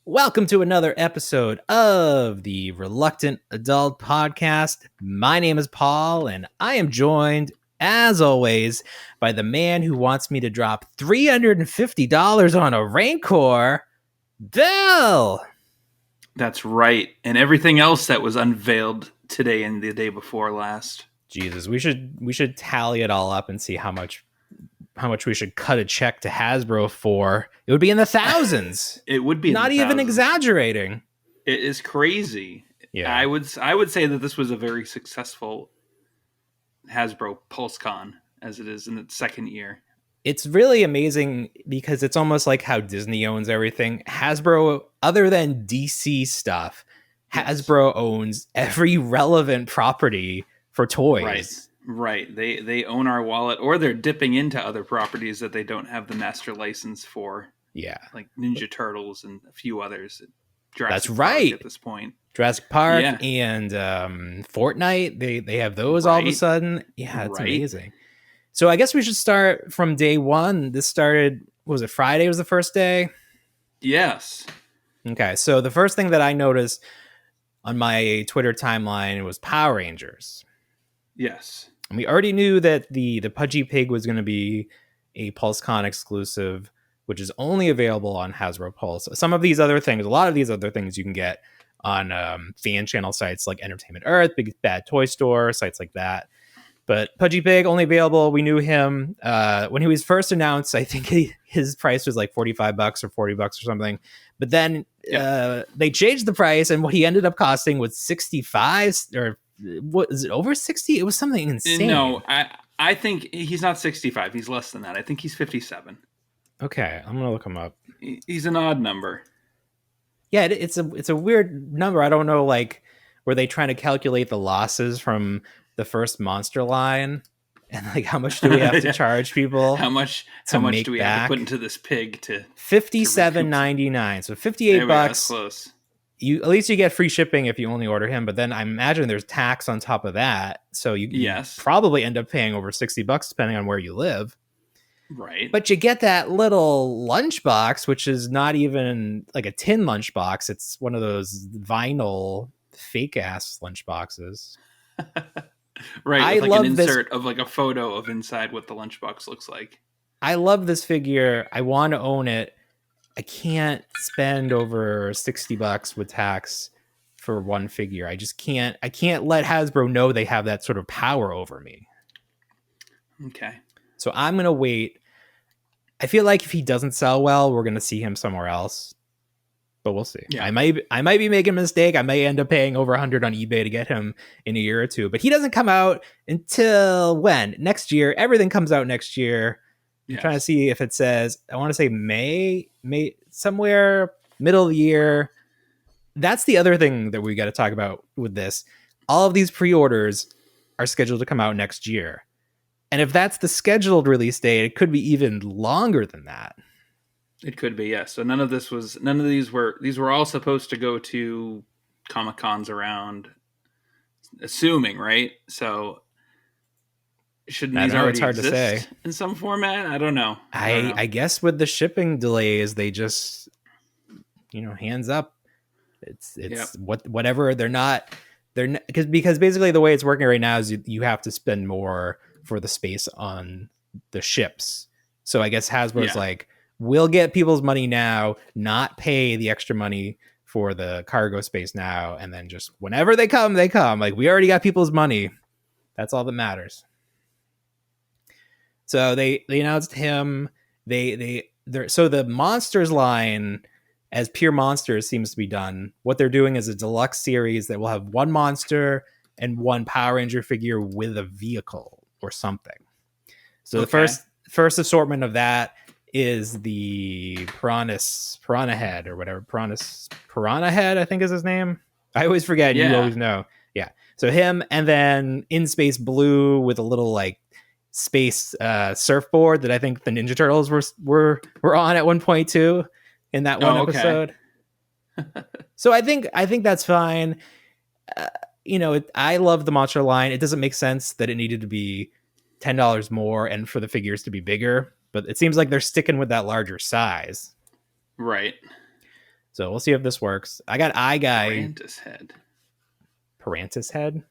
Welcome to another episode of the Reluctant Adult Podcast. My name is Paul, and I am joined, as always, by the man who wants me to drop $350 on a Rancor, Bill. That's right, and everything else that was unveiled today and the day before last. Jesus, we should tally it all up and see how much we should cut a check to Hasbro for. It would be in the thousands. It would be not even exaggerating. It is crazy. Yeah, I would say that this was a very successful Hasbro Pulse Con, as it is in its second year. It's really amazing because it's almost like how Disney owns everything. Hasbro, other than DC stuff, Hasbro owns every relevant property for toys. Right. They own our wallet, or they're dipping into other properties that they don't have the master license for. Yeah. Like Ninja Turtles and a few others. That's right. At this point. Jurassic Park and Fortnite, they have those all of a sudden. Yeah, it's amazing. So I guess we should start from day one. This started, was it Friday was the first day? Yes. Okay, so the first thing that I noticed on my Twitter timeline was Power Rangers. Yes. And we already knew that the Pudgy Pig was going to be a PulseCon exclusive, which is only available on Hasbro Pulse. Some of these other things, a lot of these other things you can get on fan channel sites like Entertainment Earth, Big Bad Toy Store, sites like that. But Pudgy Pig, only available. We knew him when he was first announced. I think his price was like $45 or $40 or something. But then they changed the price, and what he ended up costing was $65 or what is it, over 60? It was something insane. No, I think he's not 65. He's less than that. I think he's 57. Okay, I'm gonna look him up. He's an odd number. Yeah, it's a weird number. I don't know, like, were they trying to calculate the losses from the first monster line, and like how much do we have to charge people? How much do we have to put into this pig to $57.99? So $58. That's close. At least you get free shipping if you only order him, but then I imagine there's tax on top of that, so you probably end up paying over $60 depending on where you live. Right. But you get that little lunchbox, which is not even like a tin lunchbox. It's one of those vinyl fake ass lunchboxes. Right. I love an insert of like a photo of inside what the lunchbox looks like. I love this figure. I want to own it. I can't spend over $60 with tax for one figure. I just can't. I can't let Hasbro know they have that sort of power over me. Okay. So I'm going to wait. I feel like if he doesn't sell well, we're going to see him somewhere else. But we'll see. Yeah. I might be making a mistake. I may end up paying over $100 on eBay to get him in a year or two. But he doesn't come out until when? Next year. Everything comes out next year. I'm trying to see if it says, I want to say May, somewhere middle of the year. That's the other thing that we got to talk about with this. All of these pre-orders are scheduled to come out next year. And if that's the scheduled release date, it could be even longer than that. It could be, yes. So none of these were all supposed to go to Comic-Cons around, assuming, right? So shouldn't these already exist in some format? I don't know. I guess with the shipping delays, they just, hands up. It's whatever. They're not because basically the way it's working right now is you have to spend more for the space on the ships. So I guess Hasbro's like, we'll get people's money now, not pay the extra money for the cargo space now, and then just whenever they come, they come. Like, we already got people's money. That's all that matters. So they announced him. So the monsters line as pure monsters seems to be done. What they're doing is a deluxe series that will have one monster and one Power Ranger figure with a vehicle or something. So the first assortment of that is the Piranha Head or whatever. Piranha Head, I think is his name. I always forget. You always know. Yeah. So him, and then In Space Blue with a little like space surfboard that I think the Ninja Turtles were on at one point too in that one episode. So I think that's fine. I love the monster line. It doesn't make sense that it needed to be $10 more and for the figures to be bigger, but it seems like they're sticking with that larger size. Right. So we'll see if this works. I got Eye Guy. Parantis head. Parantis head?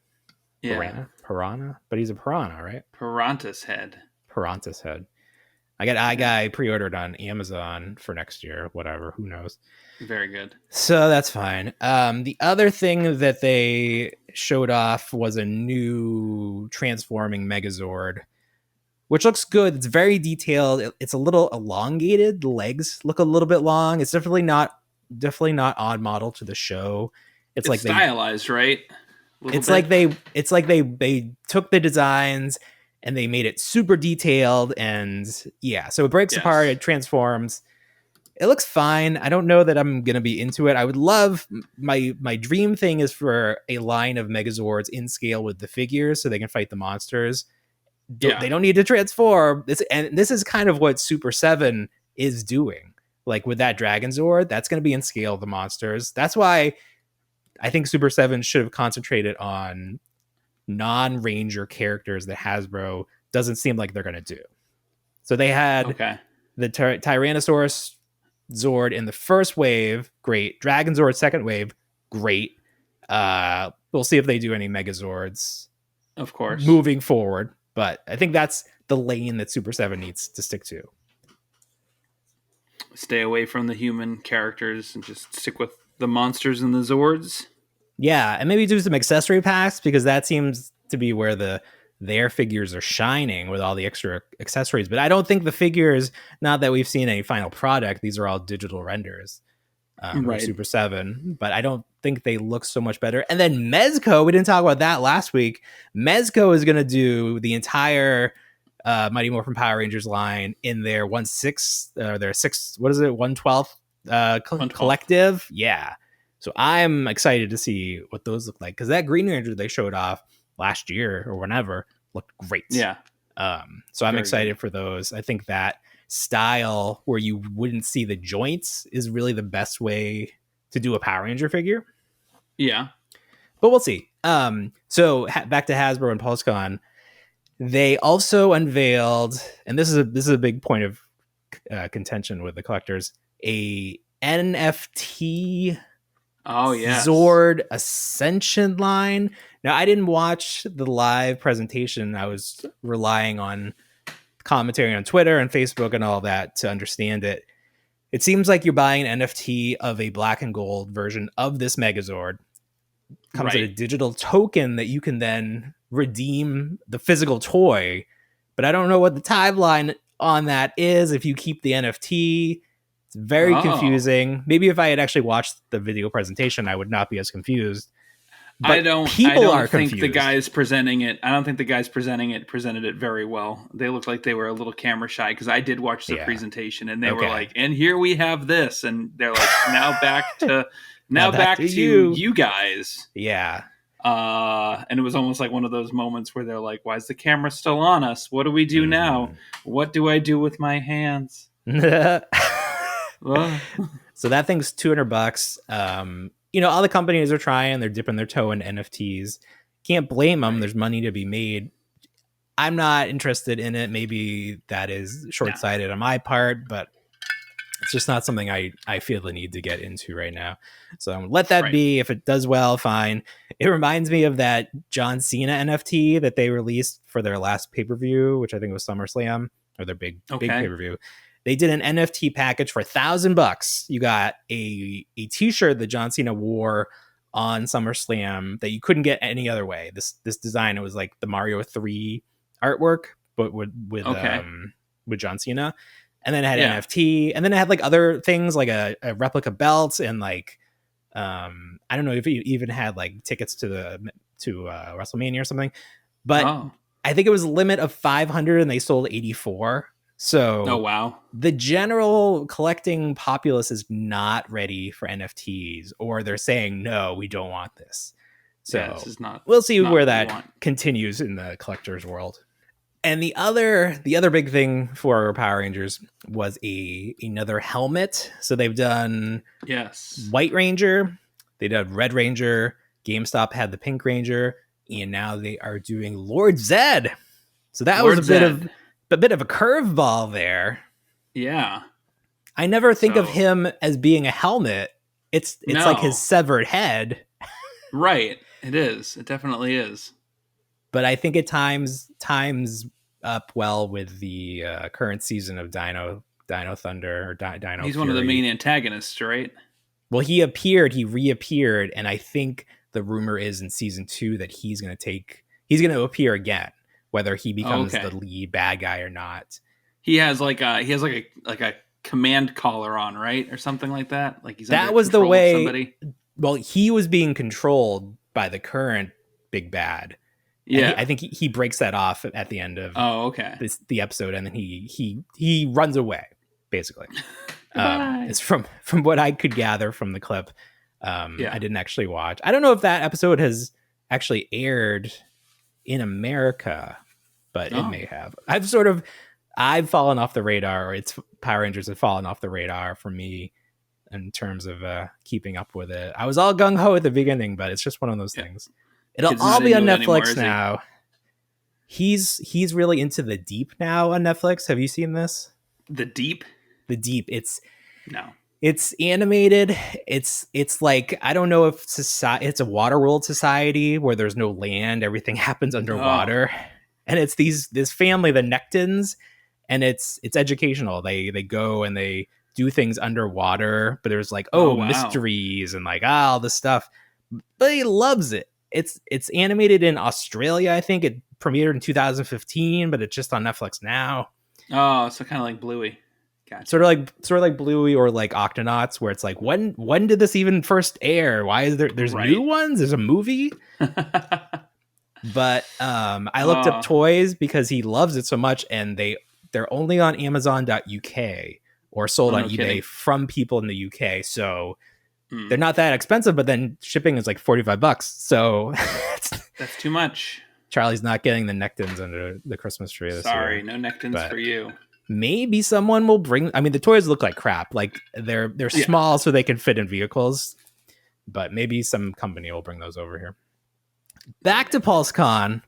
Yeah. Piranha? But he's a piranha, right? Parantis head. Parantis head. I got Eye Guy pre-ordered on Amazon for next year. Whatever. Who knows? Very good. So that's fine. The other thing that they showed off was a new transforming Megazord, which looks good. It's very detailed. It's a little elongated. The legs look a little bit long. It's definitely not on model to the show. It's like stylized, right? It's like they took the designs and they made it super detailed, and yeah, so it breaks apart, it transforms. It looks fine. I don't know that I'm gonna be into it. I would love my dream thing is for a line of Megazords in scale with the figures so they can fight the monsters. They don't need to transform. This is kind of what Super 7 is doing. Like with that Dragon Zord, that's going to be in scale of the monsters. That's why I think Super 7 should have concentrated on non-Ranger characters that Hasbro doesn't seem like they're going to do. So they had the Tyrannosaurus Zord in the first wave, great. Dragon Zord second wave, great. We'll see if they do any Megazords, of course, moving forward. But I think that's the lane that Super 7 needs to stick to. Stay away from the human characters and just stick with the monsters and the Zords. Yeah, and maybe do some accessory packs, because that seems to be where their figures are shining with all the extra accessories. But I don't think the figures, not that we've seen any final product, these are all digital renders. Right. Super 7, but I don't think they look so much better. And then Mezco, we didn't talk about that last week. Mezco is going to do the entire Mighty Morphin Power Rangers line in their 1/12 collective. Yeah. So I'm excited to see what those look like, because that Green Ranger they showed off last year or whenever looked great. Yeah. So I'm excited for those. I think that style where you wouldn't see the joints is really the best way to do a Power Ranger figure. Yeah. But we'll see. So back to Hasbro and Pulse Con. They also unveiled, and this is a big point of contention with the collectors, a NFT Zord Ascension line. Now, I didn't watch the live presentation. I was relying on commentary on Twitter and Facebook and all that to understand it. It seems like you're buying an NFT of a black and gold version of this Megazord. Comes with a digital token that you can then redeem the physical toy. But I don't know what the timeline on that is. If you keep the NFT, it's very confusing. Maybe if I had actually watched the video presentation, I would not be as confused. But I don't think the guys presenting it presented it very well. They looked like they were a little camera shy, because I did watch the presentation and they were like, and here we have this, and they're like, now back to you guys. Yeah. And it was almost like one of those moments where they're like, why is the camera still on us? What do we do now? What do I do with my hands? So that thing's $200. All the companies are trying, they're dipping their toe in NFTs. Can't blame them. There's money to be made. I'm not interested in it. Maybe that is short-sighted on my part, but it's just not something I feel the need to get into right now. So I'm gonna let that be. If it does well, fine. It reminds me of that John Cena NFT that they released for their last pay-per-view, which I think was SummerSlam, or their big pay-per-view. They did an NFT package for $1,000. You got a t-shirt that John Cena wore on SummerSlam that you couldn't get any other way. This design, it was like the Mario 3 artwork, but with John Cena. And then it had NFT, and then it had like other things like a replica belt, and like I don't know if it even had like tickets to WrestleMania or something. But I think it was a limit of 500, and they sold 84. So the general collecting populace is not ready for NFTs, or they're saying, no, we don't want this. So this is we'll see where that continues in the collector's world. And the other big thing for Power Rangers was another helmet. So they've done White Ranger, they did Red Ranger, GameStop had the Pink Ranger, and now they are doing Lord Zedd. So that was a bit of a curveball there. Yeah. I never think of him as being a helmet. it's like his No. severed head. Right. It is. It definitely is. But I think it times up well with the current season of Dino Thunder or Dino He's Fury. one of the main antagonists, right? Well, he reappeared, and I think the rumor is in season 2 that he's going to appear again, whether he becomes the lead bad guy or not. He has like a command collar on, right, or something like that. Like he's that was the way. Somebody. Well, he was being controlled by the current big bad. Yeah, I think he breaks that off at the end of the episode, and then he runs away basically. It's from what I could gather from the clip. I didn't actually watch. I don't know if that episode has actually aired in America, but it may have. I've fallen off the radar, or it's Power Rangers have fallen off the radar for me in terms of keeping up with it. I was all gung-ho at the beginning, but it's just one of those things. It'll all be on Netflix now. He's really into the Deep now on Netflix. Have you seen this? The Deep? The Deep. It's animated. It's like, I don't know if it's a Waterworld society where there's no land, everything happens underwater. And it's this family, the Nectons, and it's educational. They go and they do things underwater, but there's like mysteries and like all this stuff. But he loves it. It's animated in Australia, I think. It premiered in 2015, but it's just on Netflix now. Oh, so kind of like Bluey. Gotcha. Sort of like Bluey or like Octonauts, where it's like, when did this even first air? Why is there's new ones? There's a movie. But I looked up toys because he loves it so much, and they're only on Amazon.uk or sold on eBay from people in the UK. So they're not that expensive, but then shipping is like $45. So that's too much. Charlie's not getting the Nectons under the Christmas tree this year. Sorry, no Nectons for you. Maybe someone will bring. I mean, the toys look like crap. Like they're small, so they can fit in vehicles. But maybe some company will bring those over here. Back to Pulsecon.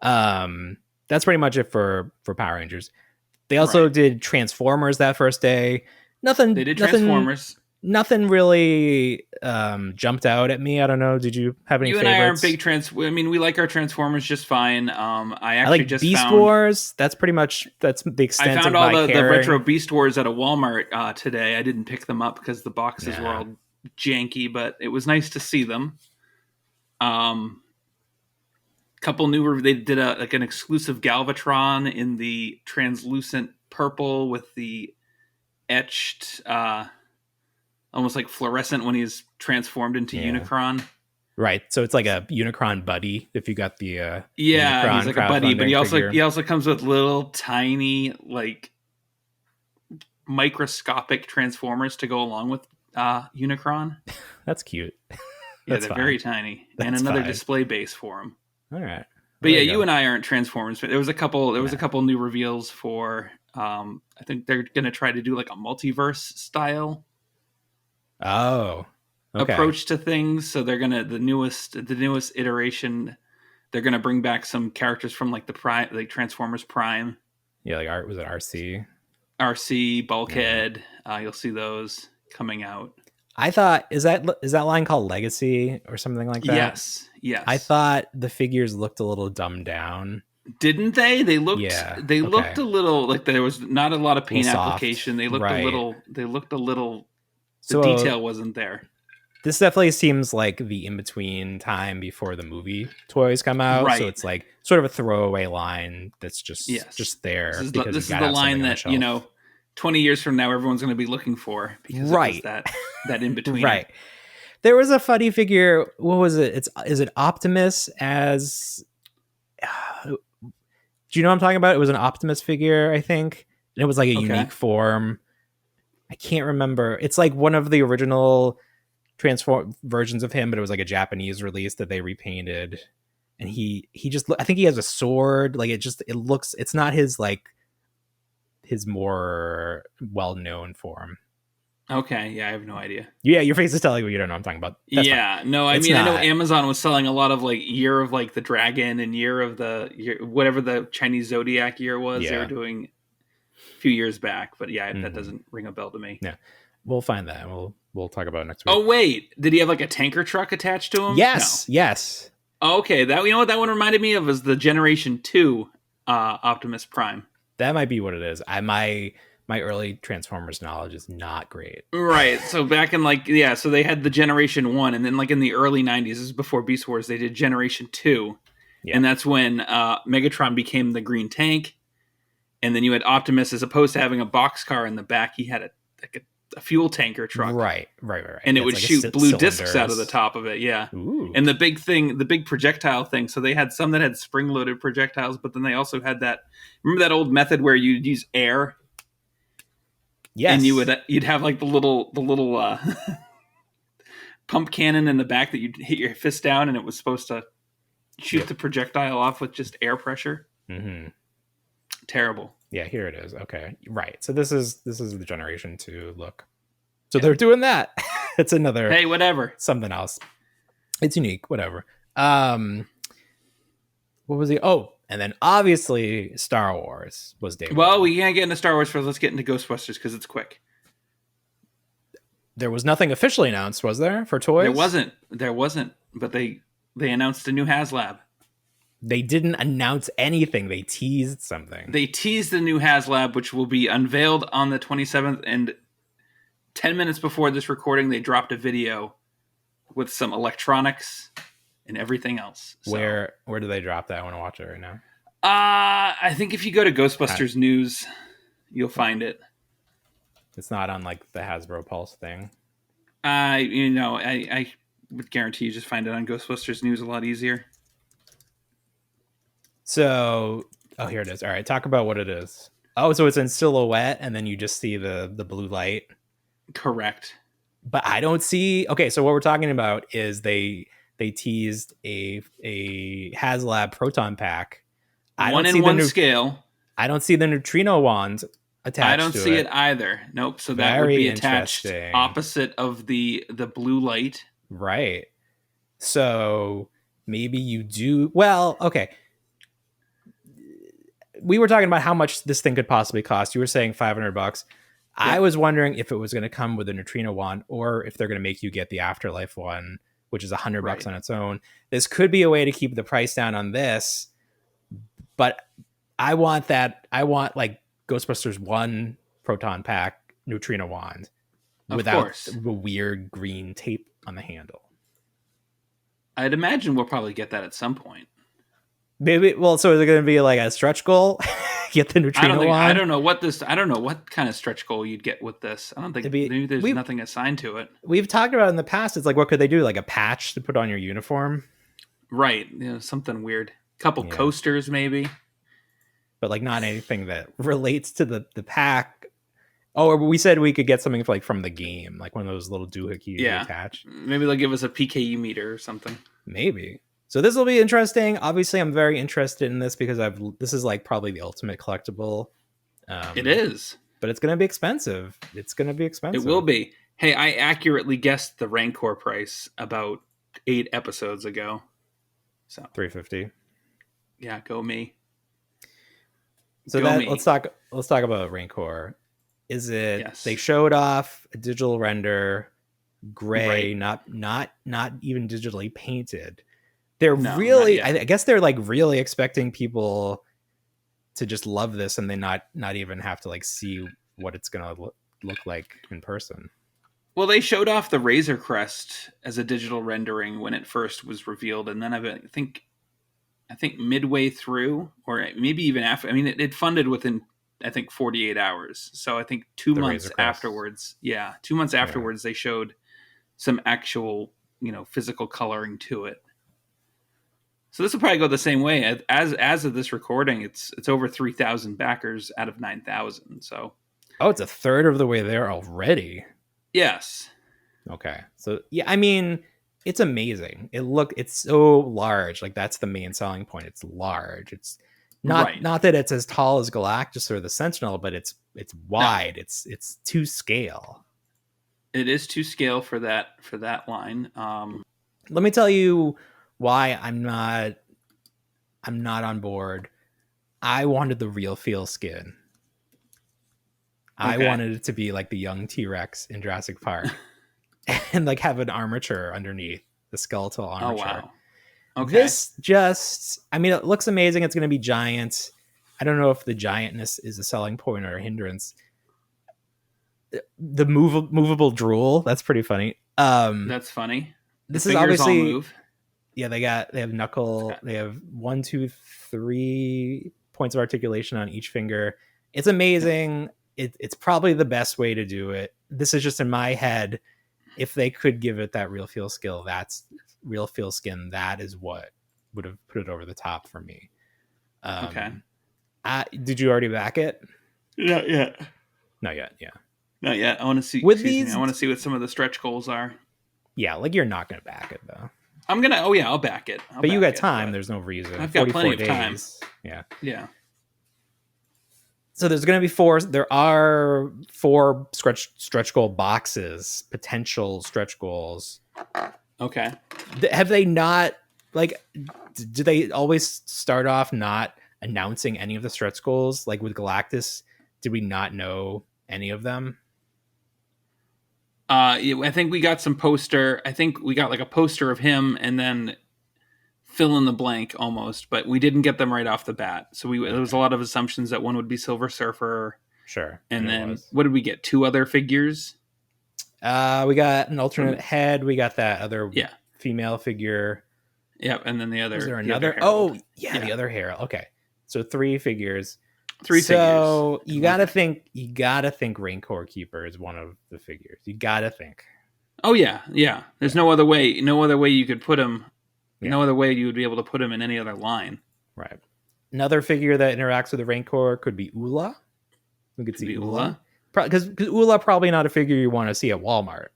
That's pretty much it for Power Rangers. They also did Transformers that first day. Nothing. They did Transformers. Nothing really jumped out at me. I don't know. Did you have any favorites? You and I are big I mean, we like our Transformers just fine. I like just Beast Wars. That's pretty much the extent of my I found all the retro Beast Wars at a Walmart today. I didn't pick them up because the boxes were all janky, but it was nice to see them. Couple new. They did an exclusive Galvatron in the translucent purple with the etched. Almost like fluorescent when he's transformed into Unicron. Right. So it's like a Unicron buddy if you got the Unicron, he's like a buddy, but he also comes with little tiny like microscopic transformers to go along with Unicron. That's cute. They're very tiny. And another display base for him. All right. But you and I aren't Transformers. There was a couple new reveals for I think they're going to try to do like a multiverse style approach to things. So they're gonna the newest iteration. They're gonna bring back some characters from like the Prime, like Transformers Prime. Yeah, like was it RC, Bulkhead. You'll see those coming out. I thought is that line called Legacy or something like that? Yes. I thought the figures looked a little dumbed down. Didn't they? They looked. They looked a little like there was not a lot of paint application. They looked a little. They looked a little. The detail wasn't there. This definitely seems like the in-between time before the movie toys come out. Right. So it's like sort of a throwaway line that's just there. This is the line that 20 years from now everyone's going to be looking for because it was that in-between. Right. There was a funny figure. What was it? Is it Optimus as? Do you know what I'm talking about? It was an Optimus figure, I think. And it was like a unique form. I can't remember. It's like one of the original transform versions of him, but it was like a Japanese release that they repainted. And he just, I think he has a sword. Like it's not his like his more well-known form. Okay, yeah, I have no idea. Yeah, your face is telling me you don't know what I'm talking about. That's fine. No, I know Amazon was selling a lot of like Year of like the Dragon and Year of the whatever the Chinese Zodiac year was. They were doing a few years back, but that doesn't ring a bell to me. Yeah. We'll find that. We'll talk about it next week. Oh wait, did he have like a tanker truck attached to him? Yes, No. yes. Oh, okay, that, you know what that one reminded me of, was the Generation 2 Optimus Prime. That might be what it is. My early Transformers knowledge is not great. Right. So back in so they had the Generation 1, and then like in the early 90s, this is before Beast Wars, they did Generation 2. Yeah. And that's when Megatron became the green tank. And then you had Optimus, as opposed to having a boxcar in the back, he had a fuel tanker truck. Right. And it would shoot blue discs out of the top of it, yeah. Ooh. And the big projectile thing, so they had some that had spring-loaded projectiles, but then they also had remember that old method where you'd use air? Yes. And you'd have like the little pump cannon in the back that you'd hit your fist down, and it was supposed to shoot the projectile off with just air pressure. Mm-hmm. Terrible. Yeah, here it is. Okay, right. So this is the Generation 2 look. So they're doing that. It's another. Hey, whatever. Something else. It's unique. Whatever. What was he? Oh, and then obviously Star Wars was day. Well, we can't get into Star Wars first. Let's get into Ghostbusters because it's quick. There was nothing officially announced, was there, for toys? There wasn't. But they announced a new HasLab. They didn't announce anything. They teased something. They teased the new HasLab, which will be unveiled on the 27th. And 10 minutes before this recording, they dropped a video with some electronics and everything else. So, where do they drop that? I want to watch it right now. I think if you go to Ghostbusters News, you'll find it. It's not on like the Hasbro Pulse thing. I would guarantee you just find it on Ghostbusters News a lot easier. So, here it is. All right, talk about what it is. Oh, so it's in silhouette, and then you just see the blue light. Correct. But I don't see. Okay, so what we're talking about is they teased a HasLab proton pack. One in one scale. I don't see the neutrino wand attached. I don't see it either. Nope. So that would be attached opposite of the blue light. Right. So maybe you do. Well, okay. We were talking about how much this thing could possibly cost. You were saying $500. Yeah. I was wondering if it was going to come with a neutrino wand, or if they're going to make you get the Afterlife one, which is $100 on its own. This could be a way to keep the price down on this, but I want like Ghostbusters 1 proton pack neutrino wand without the weird green tape on the handle. I'd imagine we'll probably get that at some point. Maybe. Well, so is it going to be like a stretch goal? Get the neutrino wand? I don't know what kind of stretch goal you'd get with this. I don't think maybe there's nothing assigned to it. We've talked about it in the past. It's like, what could they do? Like a patch to put on your uniform? Right. Something weird. Couple coasters maybe. But like not anything that relates to the pack. Oh, we said we could get something from the game, like one of those little doohickeys attached. Maybe they'll give us a PKE meter or something. Maybe. So this will be interesting. Obviously, I'm very interested in this because this is like probably the ultimate collectible. It is. But it's going to be expensive. It will be. Hey, I accurately guessed the Rancor price about 8 episodes ago. So $350. Yeah, go me. So let's talk about Rancor. Is it? Yes. They showed off a digital render, gray, not even digitally painted. They're I guess they're like really expecting people to just love this, and they not even have to like see what it's gonna look like in person. Well, they showed off the Razor Crest as a digital rendering when it first was revealed, and then I think midway through, or maybe even after. I mean, it funded within 48 hours. So I think 2 months afterwards, 2 months afterwards, they showed some actual physical coloring to it. So this will probably go the same way. As of this recording, it's over 3,000 backers out of 9,000. So, it's a third of the way there already. Yes. Okay. So I mean, it's amazing. It's so large. Like that's the main selling point. It's large. It's not that it's as tall as Galactus or the Sentinel, but it's wide. No. It's to scale. It is to scale for that line. Let me tell you why I'm not on board. I wanted the real feel skin. I Okay. wanted it to be like the young T-Rex in Jurassic Park and like have an armature underneath, the skeletal Oh armature. wow. Okay. This just, I mean, it looks amazing. It's going to be giant. I don't know if the giantness is a selling point or a hindrance. The movable drool, that's pretty funny. That's funny. The This is fingers all obviously, move. yeah, they have knuckle, they have 1, 2, 3 points of articulation on each finger. It's amazing. It's probably the best way to do it. This is just in my head. If they could give it that real feel skill, that's real feel skin. That is what would have put it over the top for me. Okay. Did you already back it? Not yet. Not yet. Yeah. Not yet. I want to see. With Excuse me. these- I want to see what some of the stretch goals are. Yeah, like you're not going to back it though. I'm gonna. Oh yeah, I'll back it. But you got time. There's no reason. I've got plenty of 44 time. days. Yeah. Yeah. So there's going to be 4. There are 4 stretch goal boxes, potential stretch goals. Okay. Have they not, like, do they always start off not announcing any of the stretch goals? Like with Galactus, did we not know any of them? I think we got some poster. I think we got like a poster of him and then fill in the blank almost, but we didn't get them right off the bat. So there was a lot of assumptions that one would be Silver Surfer. Sure. And then what did we get? 2 other figures? We got an alternate head. We got that other female figure. Yep. And then the other. Is there another? The other Herald. Okay. So 3 figures. 3 figures. So you gotta think Rancor Keeper is one of the figures. You gotta think. Oh yeah. Yeah. There's no other way. No other way you could put him. Yeah. No other way you would be able to put him in any other line. Right. Another figure that interacts with the Rancor could be Oola. We could see Oola. Because Oola probably not a figure you want to see at Walmart.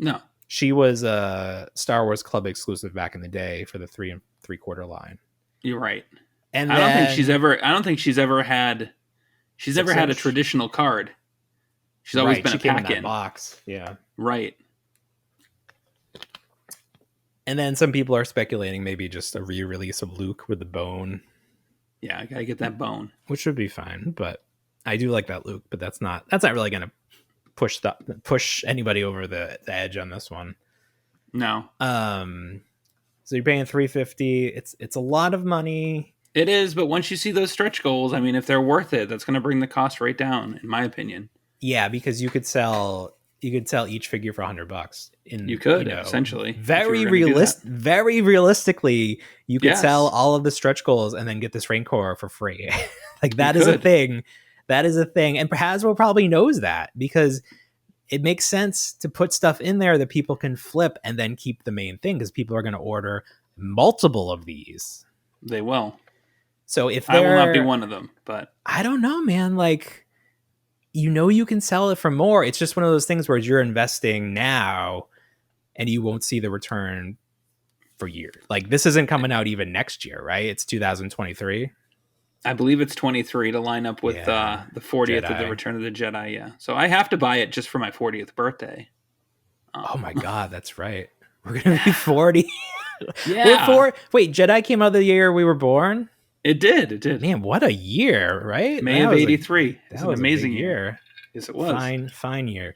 No. She was a Star Wars Club exclusive back in the day for the 3 3/4 line. You're right. And I don't think she's ever had a traditional card. She's always been a pack-in box. Yeah. Right. And then some people are speculating maybe just a re-release of Luke with the bone. Yeah, I gotta get that bone, which would be fine. But I do like that Luke. But that's not really going to push anybody over the edge on this one. No. So you're paying $350. It's a lot of money. It is, but once you see those stretch goals, I mean, if they're worth it, that's going to bring the cost right down, in my opinion. Yeah, because you could sell each figure for $100. You could essentially very realistically, you could sell all of the stretch goals and then get this Rancor for free. Like that is a thing. That is a thing, and Hasbro probably knows that because it makes sense to put stuff in there that people can flip and then keep the main thing because people are going to order multiple of these. They will. So if I will not be one of them, but I don't know, man. Like, you can sell it for more. It's just one of those things where you're investing now and you won't see the return for years. Like this isn't coming out even next year, right? It's 2023. I believe it's 23 to line up with the 40th of the Return of the Jedi. Yeah. So I have to buy it just for my 40th birthday. Oh my God. That's right. We're going to be 40. Yeah. Wait, Jedi came out the year we were born? It did. Man, what a year, right? May of 83. That was an amazing year. Yes, it was. Fine year.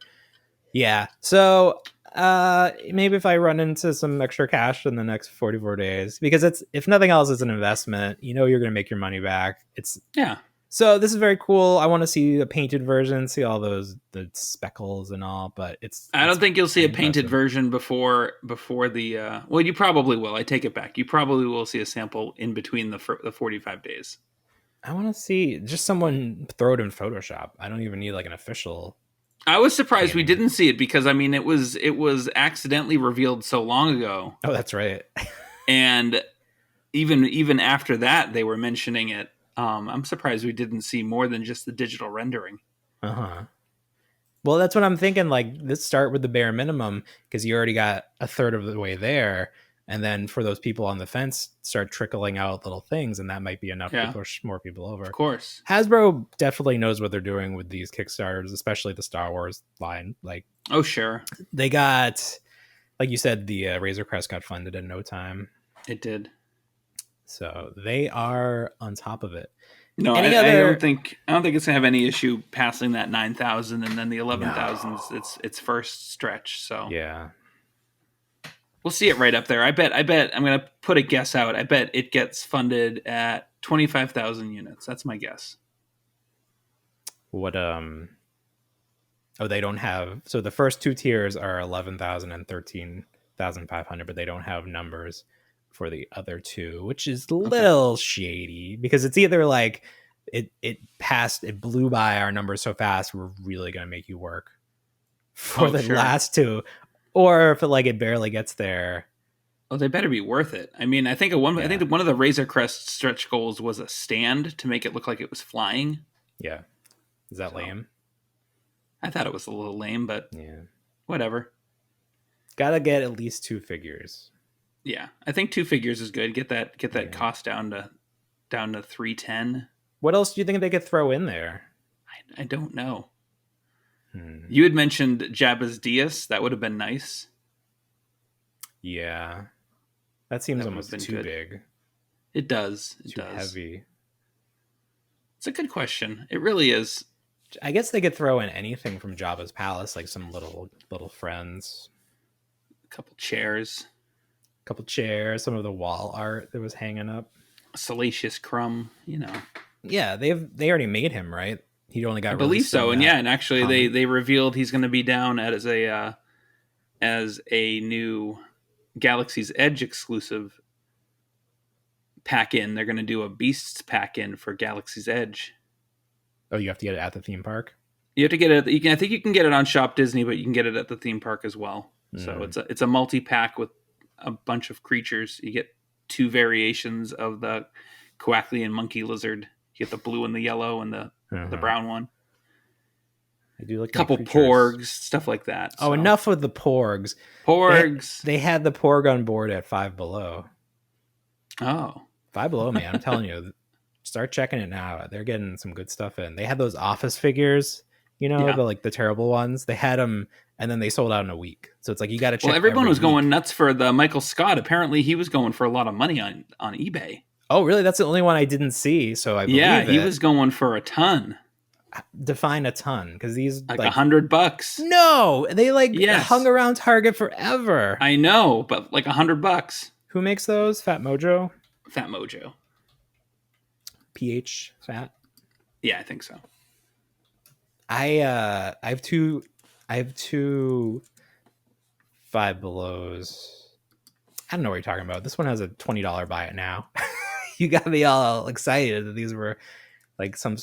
Yeah. So maybe if I run into some extra cash in the next 44 days, because if nothing else, it's an investment. You're going to make your money back. So this is very cool. I want to see the painted version, see all the speckles and all, but I don't think you'll see a painted version before the. Well, you probably will. I take it back. You probably will see a sample in between the 45 days. I want to see just someone throw it in Photoshop. I don't even need like an official. I was surprised we didn't see it because I mean it was accidentally revealed so long ago. Oh, that's right. And even after that, they were mentioning it. I'm surprised we didn't see more than just the digital rendering. Well, that's what I'm thinking. Like, let's start with the bare minimum because you already got a third of the way there. And then for those people on the fence, start trickling out little things. And that might be enough to push more people over. Of course. Hasbro definitely knows what they're doing with these Kickstarters, especially the Star Wars line. Like, oh, sure. They got, like you said, the Razor Crest got funded in no time. It did. So they are on top of it. No, I other? I don't think it's gonna have any issue passing that 9,000, and then the 11,000s. No. Its first stretch. So Yeah. we'll see it right up there. I bet. I'm gonna put a guess out. I bet it gets funded at 25,000 units. That's my guess. What Oh, they don't have. So the first two tiers are 11,000 and 13,500, but they don't have numbers for the other two, which is a little shady because it's either like it blew by our numbers so fast, we're really gonna make you work for the last two, or if it barely gets there. Oh, they better be worth it. I mean, I think that one of the Razor Crest stretch goals was a stand to make it look like it was flying. Yeah, is that lame? I thought it was a little lame, but yeah, whatever. Gotta get at least 2 figures. Yeah, I think 2 figures is good. Get that cost down to 310. What else do you think they could throw in there? I don't know. You had mentioned Jabba's Dais. That would have been nice. Yeah, that seems almost too big. It does. Too heavy. It's a good question. It really is. I guess they could throw in anything from Jabba's palace, like some little friends, a couple chairs, some of the wall art that was hanging up. Salacious Crumb, Yeah, they already made him, right? He only got. I believe so, and and actually they revealed he's going to be down as a new Galaxy's Edge exclusive pack-in. They're going to do a Beasts pack-in for Galaxy's Edge. Oh, you have to get it at the theme park? You have to get it. I think you can get it on Shop Disney, but you can get it at the theme park as well. So it's a multi-pack with a bunch of creatures. You get 2 variations of the Coaquian monkey lizard. You get the blue and the yellow and the brown one. I do like a couple porgs, stuff like that. Oh, enough with the porgs. They had the porg on board at Five Below. Oh, Five Below, man! I'm telling you. Start checking it now. They're getting some good stuff in. They had those office figures, the terrible ones. They had them, and then they sold out in a week. So it's like you got to check. Well, everyone was going nuts for the Michael Scott. Apparently, he was going for a lot of money on eBay. Oh, really? That's the only one I didn't see. So I believe he was going for a ton. Define a ton, because these like $100. No, they hung around Target forever. I know, but like $100. Who makes those? Fat Mojo. PH Fat? Yeah, I think so. I have two Five Belows. I don't know what you're talking about. This one has a $20 buy it now. You got me all excited that these were like some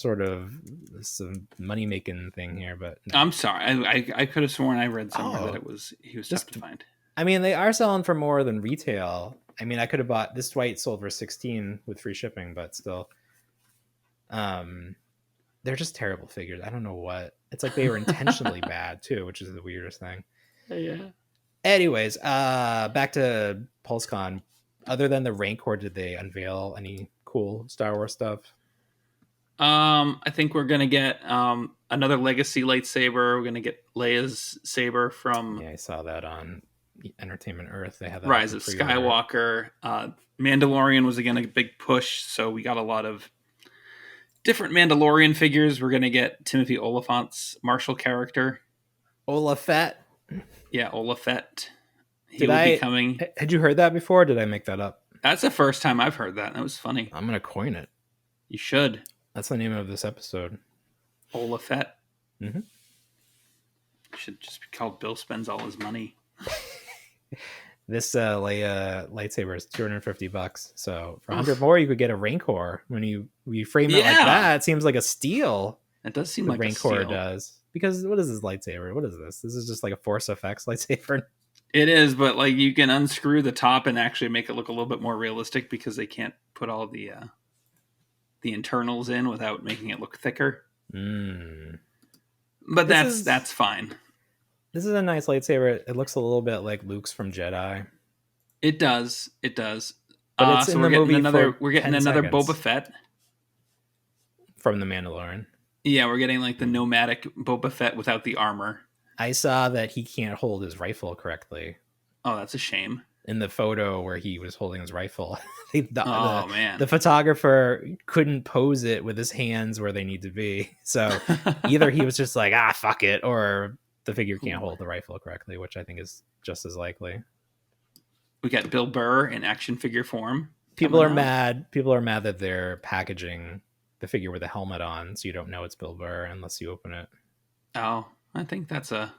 money making thing here, but no. I'm sorry. I could have sworn I read somewhere that he was tough to find. I mean, they are selling for more than retail. I mean, I could have bought this white sold for $16 with free shipping, but still. They're just terrible figures. I don't know what. It's like they were intentionally bad too, which is the weirdest thing. Yeah. Anyways, back to Pulse Con. Other than the Rancor, did they unveil any cool Star Wars stuff? I think we're gonna get another Legacy lightsaber. We're gonna get Leia's saber from. Yeah, I saw that on Entertainment Earth. They have that Rise of Skywalker. Mandalorian was again a big push, so we got a lot of different Mandalorian figures. We're gonna get Timothy Oliphant's Marshall character. Olafet. Yeah, Olafet. He will be coming. Had you heard that before? Or did I make that up? That's the first time I've heard that. That was funny. I'm gonna coin it. You should. That's the name of this episode. Olafet. Mm-hmm. Should just be called Bill Spends All His Money. This Leia lightsaber is $250. So for 100 more, you could get a Rancor. When you frame it like that, it seems like a steal. It does seem like Rancor a steal. Does. Because what is this lightsaber? What is this? This is just like a Force FX lightsaber. It is, but like you can unscrew the top and actually make it look a little bit more realistic because they can't put all the internals in without making it look thicker. But that's fine. This is a nice lightsaber. It looks a little bit like Luke's from Jedi. It does. But it's in the movie. We're getting another Boba Fett from The Mandalorian. Yeah, we're getting like the nomadic Boba Fett without the armor. I saw that he can't hold his rifle correctly. Oh, that's a shame. in the photo where he was holding his rifle. Man. The photographer couldn't pose it with his hands where they need to be. So either he was just like, fuck it, or the figure can't hold the rifle correctly, which I think is just as likely. We got Bill Burr in action figure form. People are mad that they're packaging the figure with a helmet on, so you don't know it's Bill Burr unless you open it. Oh, I think that's a...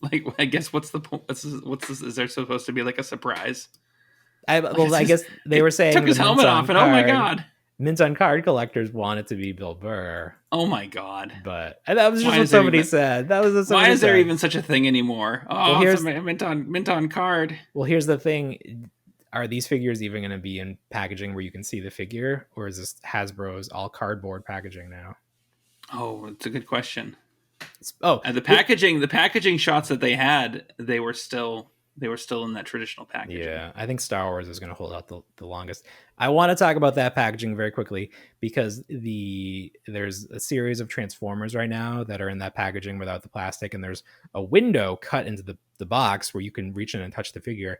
like, I guess what's the point? What's this? Is there supposed to be like a surprise? I guess they were saying took his helmet off, and oh my god, Mint on card collectors want it to be Bill Burr. Oh my god! But that was just what somebody said. Why is there even such a thing anymore? Oh, well, mint on card. Well, here's the thing: are these figures even going to be in packaging where you can see the figure, or is this Hasbro's all cardboard packaging now? Oh, it's a good question. And the packaging shots that they had, they were still in that traditional packaging. Yeah, I think Star Wars is going to hold out the longest. I want to talk about that packaging very quickly because there's a series of Transformers right now that are in that packaging without the plastic, and there's a window cut into the box where you can reach in and touch the figure.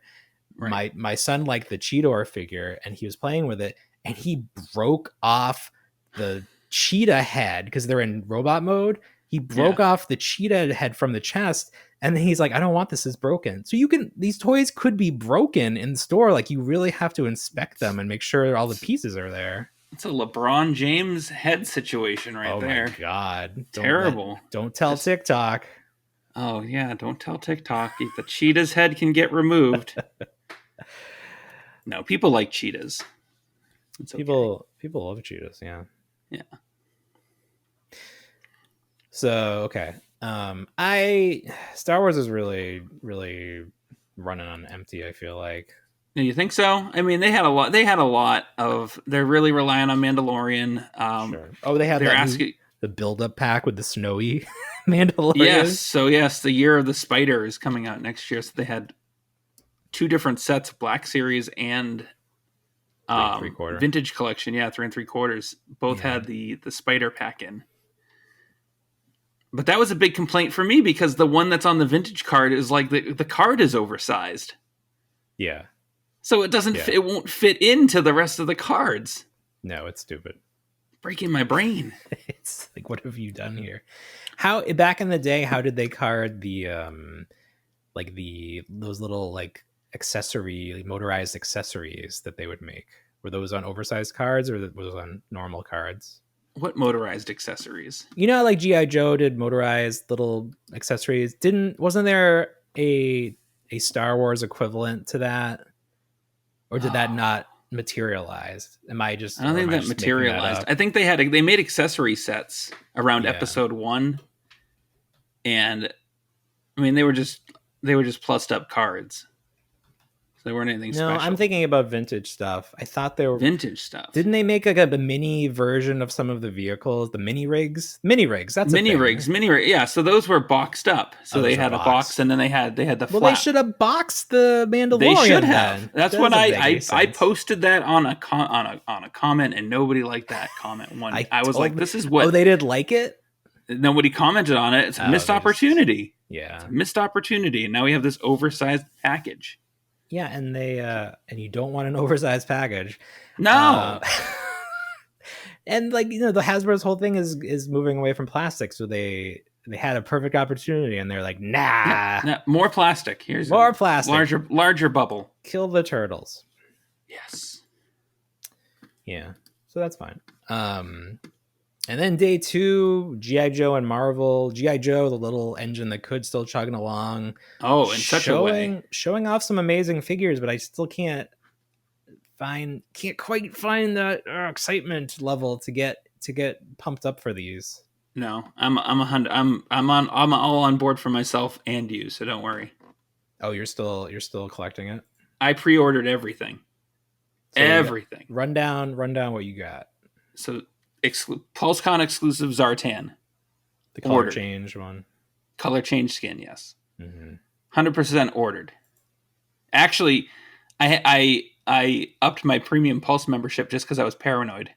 Right. My son liked the Cheetor figure, and he was playing with it, and he broke off the cheetah head because they're in robot mode. He broke off the cheetah head from the chest, and then he's like, I don't want this, it's broken. So these toys could be broken in the store. Like, you really have to inspect them and make sure all the pieces are there. It's a LeBron James head situation there. Oh my god. Terrible. Don't tell TikTok. Oh yeah, don't tell TikTok. The cheetah's head can get removed. No, people like cheetahs. It's okay. People love cheetahs, yeah. Yeah. So, okay. Star Wars is really, really running on empty, I feel like. You think so? I mean, they had a lot of, they're really relying on Mandalorian. Sure. Oh, they had the build-up pack with the snowy Mandalorian. Yes, the Year of the Spider is coming out next year. So they had 2 different sets, Black Series and 3 3/4 Vintage Collection. Yeah, 3 3/4. Both had the Spider pack in. But that was a big complaint for me because the one that's on the vintage card is like the card is oversized. Yeah. So it doesn't it won't fit into the rest of the cards. No, it's stupid. Breaking my brain. It's like, what have you done here? How back in the day, how did they card the those little like motorized accessories that they would make? Were those on oversized cards or were those on normal cards? What motorized accessories? You know, like G.I. Joe did motorized little accessories. Wasn't there a Star Wars equivalent to that? Or did that not materialize? I don't think that materialized. I think they made accessory sets around episode 1. And I mean, they were just plussed up cards. They weren't anything special. No, I'm thinking about vintage stuff. I thought they were vintage stuff. Didn't they make like a mini version of some of the vehicles? The mini rigs. That's mini rigs. Yeah, so those were boxed up. So they had a box, and then they had the flap. Well, they should have boxed the Mandalorian. They should have. Then. That's what I posted that on a comment, and nobody liked that comment. I was like, this is what. Oh, they didn't like it. Nobody commented on it. It's a missed opportunity. Yeah, it's a missed opportunity, and now we have this oversized package. Yeah, and they and you don't want an oversized package. No. And like, you know, the Hasbro's whole thing is moving away from plastic, so they had a perfect opportunity and they're like, nah. More plastic. Here's more plastic. Larger bubble. Kill the turtles. Yes. Yeah. So that's fine. And then day 2, G.I. Joe and Marvel. G.I. Joe, the little engine that could still chugging along. Oh, in such a way. Showing off some amazing figures, but I still can't quite find that excitement level to get pumped up for these. No, I'm all on board for myself and you, so don't worry. Oh, you're still collecting it? I pre-ordered everything. So everything. Run down what you got. So Pulsecon exclusive Zartan. The color change one. Color change skin, yes. 100% 100% ordered. Actually, I upped my premium Pulse membership just because I was paranoid.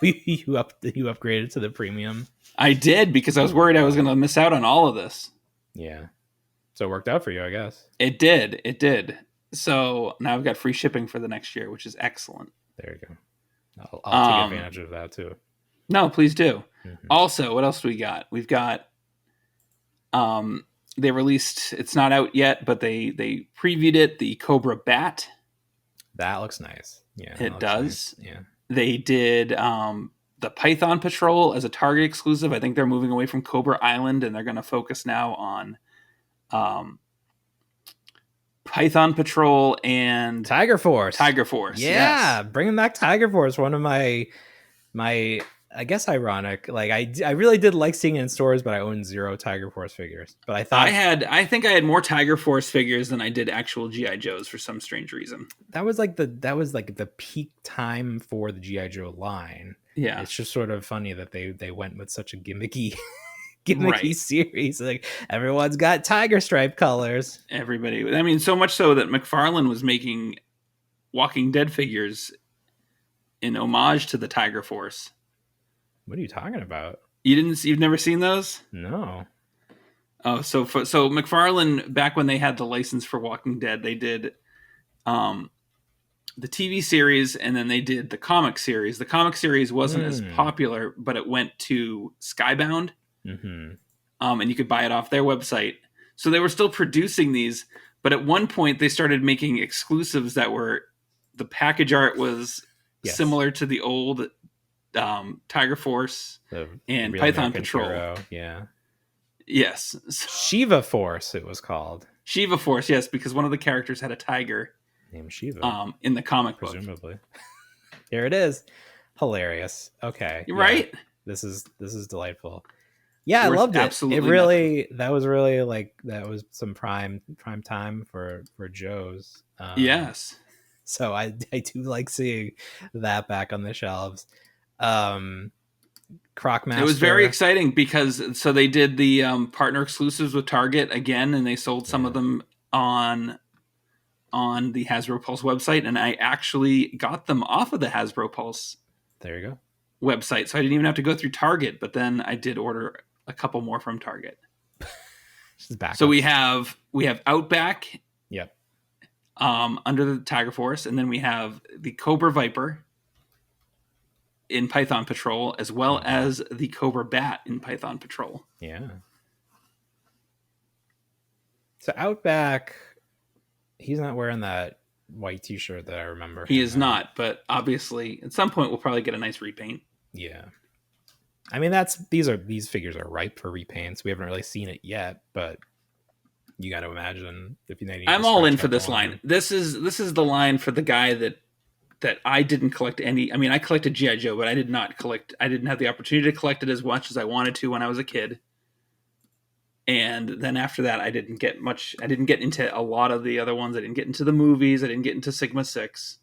You upgraded to the premium? I did because I was worried I was going to miss out on all of this. Yeah. So it worked out for you, I guess. It did. It did. So now I've got free shipping for the next year, which is excellent. There you go. I'll take advantage of that too. No, please do. Mm-hmm. Also, what else do we got? We've got they released, it's not out yet, but they previewed it, the Cobra Bat. That looks nice. Yeah. It does. Nice. Yeah. They did the Python Patrol as a Target exclusive. I think they're moving away from Cobra Island and they're going to focus now on Python Patrol and Tiger Force. Tiger Force. Yeah, yes. Bringing back Tiger Force. One of my I guess ironic. Like I really did like seeing it in stores, but I own 0 Tiger Force figures. But I thought I think I had more Tiger Force figures than I did actual GI Joes for some strange reason. that was like the peak time for the GI Joe line. Yeah, It's just sort of funny that they went with such a gimmicky Right. series. Like everyone's got tiger stripe colors. everybody. I mean, so much so that McFarlane was making Walking Dead figures in homage to the Tiger Force. What are you talking about? You've never seen those? No. Oh, so McFarlane, back when they had the license for Walking Dead, they did the TV series and then they did the comic series. The comic series wasn't as popular, but it went to Skybound, Mm-hmm. and you could buy it off their website. So they were still producing these, but at one point they started making exclusives that were, the package art was similar to the old Tiger Force and Python American Patrol. Hero. Yeah. Yes. Shiva Force, it was called. Shiva Force, yes, because one of the characters had a tiger Named Shiva. in the comic book. Presumably. Here it is. Hilarious. Okay. You're right. This is delightful. Yeah, I Worth loved it. absolutely It really that was really like that was some prime time for Joe's. Yes. So I do like seeing that back on the shelves. Croc Master. It was very exciting because so they did the partner exclusives with Target again, and they sold some of them on the Hasbro Pulse website, and I actually got them off of the Hasbro Pulse. There you go. Website, so I didn't even have to go through Target. But then I did order a couple more from Target. So we have Outback. Yep. Under the Tiger Force, and then we have the Cobra Viper in Python Patrol, as well as the Cobra Bat in Python Patrol. Yeah. So Outback, he's not wearing that white T-shirt that I remember. He is not, but obviously at some point we'll probably get a nice repaint. Yeah. I mean, these figures are ripe for repaints. We haven't really seen it yet, but you got to imagine if you. I'm all in for this line. This is the line for the guy that I didn't collect any. I mean, I collected GI Joe, but I did not collect. I didn't have the opportunity to collect it as much as I wanted to when I was a kid. And then after that, I didn't get much. I didn't get into a lot of the other ones. I didn't get into the movies. I didn't get into Sigma 6.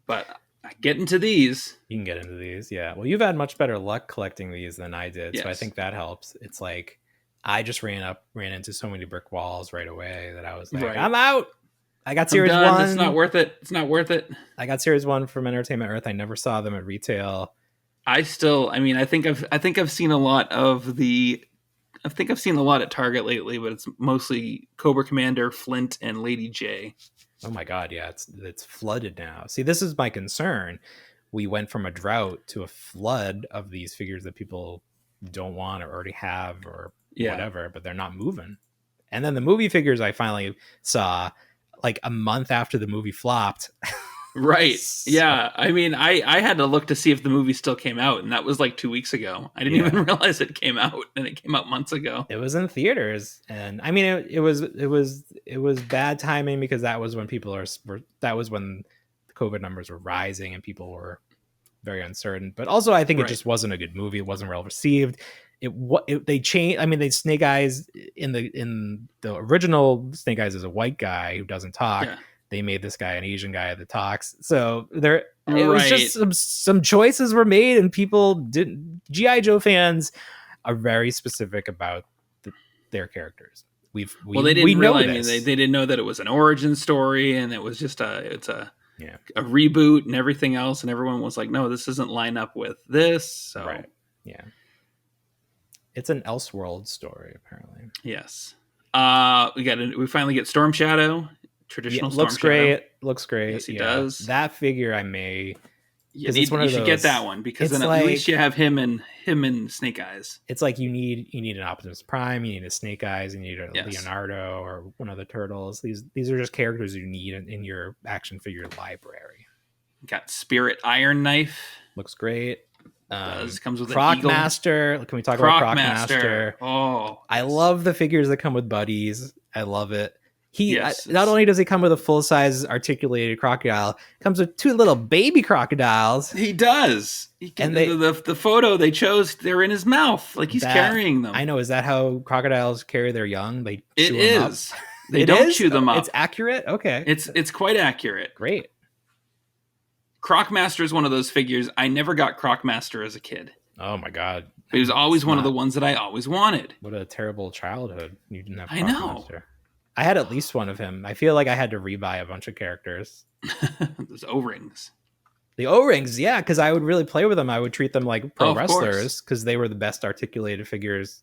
But I get into these. You can get into these, yeah. Well, you've had much better luck collecting these than I did, Yes. so I think that helps. It's like I just ran into so many brick walls right away that I was like, Right. I'm out. I got Series I'm done. 1. It's not worth it. It's not worth it. I got Series 1 from Entertainment Earth. I never saw them at retail. I think I've seen a lot of the. I think I've seen a lot at Target lately, but it's mostly Cobra Commander, Flint, and Lady J. Oh my god, yeah, it's flooded now. See, this is my concern. We went from a drought to a flood of these figures that people don't want or already have or whatever, but they're not moving. And then the movie figures I finally saw like a month after the movie flopped. Right. So- Yeah. I mean, I had to look to see if the movie still came out, and that was like 2 weeks ago. I didn't even realize it came out, and it came out months ago. It was in theaters, and I mean, it was bad timing because that was when that was when the COVID numbers were rising and people were very uncertain. But also, I think it just wasn't a good movie. It wasn't well received. They changed. I mean, they Snake Eyes in the original Snake Eyes is a white guy who doesn't talk. Yeah. They made this guy an Asian guy that talks. So it was just some choices were made, and people didn't. GI Joe fans are very specific about their characters. They didn't realize. I mean, they didn't know that it was an origin story, and it was just a reboot and everything else, and everyone was like, "No, this doesn't line up with this." So. Right. Yeah. It's an Elseworld story, apparently. Yes. We finally get Storm Shadow, traditional Storm looks Shadow. great. Looks great. Yes, he does. That figure I may. You should get that one because then at least you have him and Snake Eyes. It's like you need an Optimus Prime, you need a Snake Eyes, you need a Leonardo or one of the Turtles. These are just characters you need in your action figure library. Got Spirit Iron Knife. Looks great. Comes with Croc an eagle. Master. Can we talk about Croc Master? Master? Oh, I love the figures that come with buddies. I love it. Yes. Not only does he come with a full-size articulated crocodile, comes with 2 little baby crocodiles. He does. The photo they chose, they're in his mouth, like he's carrying them. I know. Is that how crocodiles carry their young? They it chew is. them up? They don't chew them up. It's accurate. Okay, it's quite accurate. Great. Croc Master is one of those figures. I never got Croc Master as a kid. Oh my god! He was always one of the ones that I always wanted. What a terrible childhood! You didn't have Croc I know. Master. I had at least one of him. I feel like I had to rebuy a bunch of characters. Those O-rings. The O-rings, yeah, because I would really play with them. I would treat them like pro wrestlers because they were the best articulated figures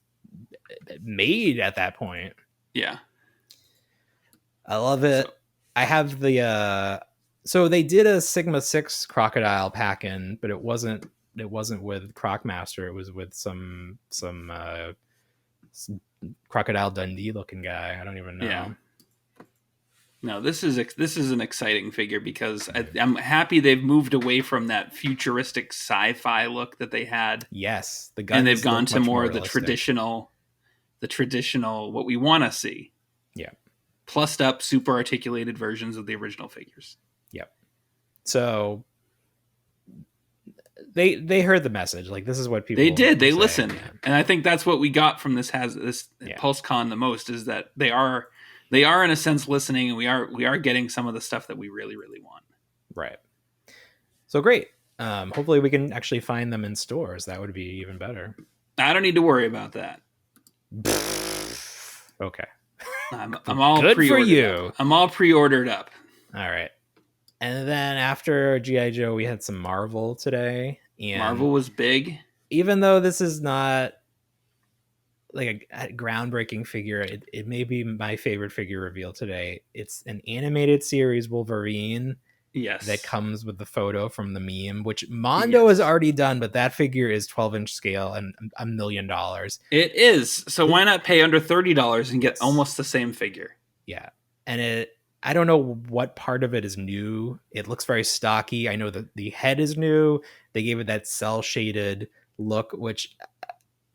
made at that point. Yeah. I love it. I have the so they did a Sigma 6 crocodile pack-in, but it wasn't with Croc Master. It was with some Crocodile Dundee looking guy. I don't even know. Yeah. No, this is an exciting figure because I'm happy they've moved away from that futuristic sci-fi look that they had. Yes, and they've gone to more of the traditional what we want to see. Yeah, plussed up, super articulated versions of the original figures. Yep. So they heard the message. Like, this is what people. They did. They listened, and I think that's what we got from this Pulse Con the most is that they are in a sense listening, and we are getting some of the stuff that we really, really want. Right. So great. Hopefully we can actually find them in stores. That would be even better. I don't need to worry about that. Okay. I'm all good for you. Up. I'm all pre-ordered up. All right. And then after G.I. Joe, we had some Marvel today. And Marvel was big. Even though this is not like a groundbreaking figure, it may be my favorite figure reveal today. It's an animated series Wolverine. Yes. That comes with the photo from the meme, which Mondo has already done, but that figure is 12-inch scale and $1 million. It is. So why not pay under $30 and get almost the same figure? Yeah. And I don't know what part of it is new. It looks very stocky. I know that the head is new. They gave it that cell shaded look, which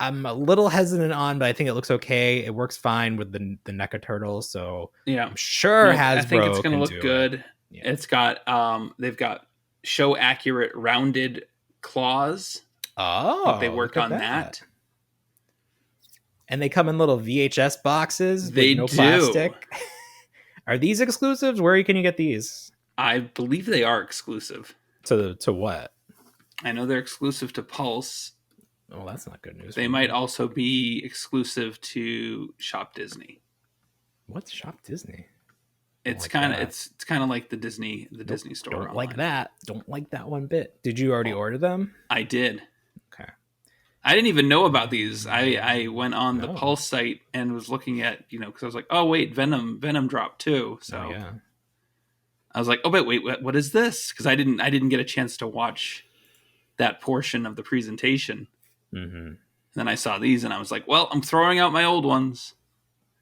I'm a little hesitant on, but I think it looks okay. It works fine with the NECA turtle. So yeah, I'm sure Hasbro I think it's going to look good. Yeah. It's got they've got show accurate rounded claws. Oh, they worked on that. And they come in little VHS boxes with no plastic. Are these exclusives? Where can you get these? I believe they are exclusive. To what? I know they're exclusive to Pulse. Oh, that's not good news. They might also be exclusive to Shop Disney. What's Shop Disney? It's kind of like the Disney store. Don't like that. Don't like that one bit. Did you already order them? I did. Okay. I didn't even know about these. I went on the Pulse site and was looking at, because I was like, oh wait, Venom dropped too. So yeah. I was like, oh wait, what is this? Because I didn't get a chance to watch that portion of the presentation. Mm-hmm. And then I saw these and I was like, well, I'm throwing out my old ones.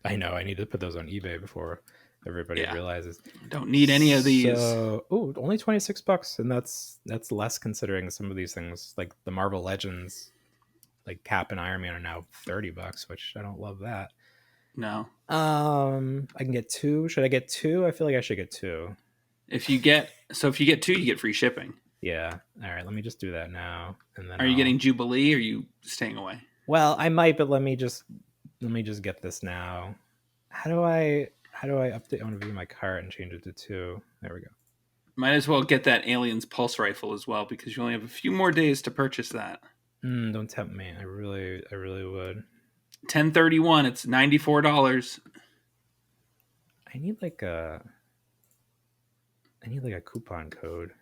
I know. I need to put those on eBay before everybody realizes. Don't need any of these. So, only $26, and that's less considering some of these things like the Marvel Legends, like Cap and Iron Man are now $30, which I don't love that. No. I can get 2. Should I get 2? I feel like I should get 2. If you get 2, you get free shipping. Yeah. All right. Let me just do that now. And then are you getting Jubilee? Or are you staying away? Well, I might, but let me just get this now. How do I update? I want to view my cart and change it to 2. There we go. Might as well get that Aliens Pulse Rifle as well because you only have a few more days to purchase that. Don't tempt me. I really would. 10/31. It's $94. I need like a coupon code.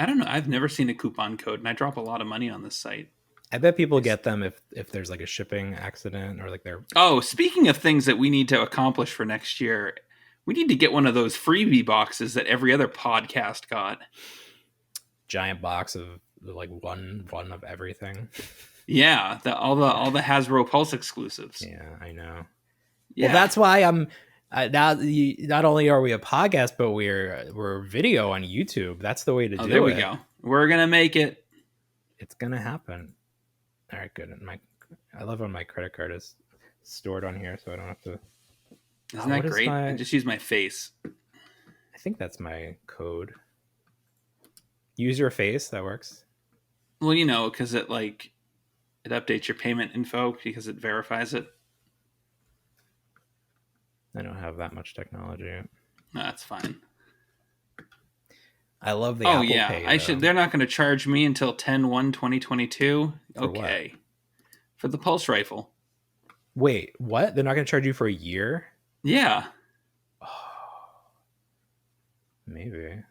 I don't know. I've never seen a coupon code, and I drop a lot of money on this site. I bet people get them if there's like a shipping accident or like they're... Oh, speaking of things that we need to accomplish for next year, we need to get one of those freebie boxes that every other podcast got. Giant box of like one of everything. Yeah, all the Hasbro Pulse exclusives. Yeah, I know. Yeah. Well, that's why I'm not only are we a podcast, but we're video on YouTube. That's the way to do it. There we go. We're gonna make it. It's gonna happen. All right, good. I love when my credit card is stored on here, so I don't have to. Isn't that great? I just use my face. I think that's my code. Use your face. That works. Well, because it updates your payment info because it verifies it. I don't have that much technology. No, that's fine. I love the Apple Pay, they're not going to charge me until 10/1/2022. Okay. What? For the Pulse rifle. Wait, what? They're not going to charge you for a year? Yeah. Oh, maybe.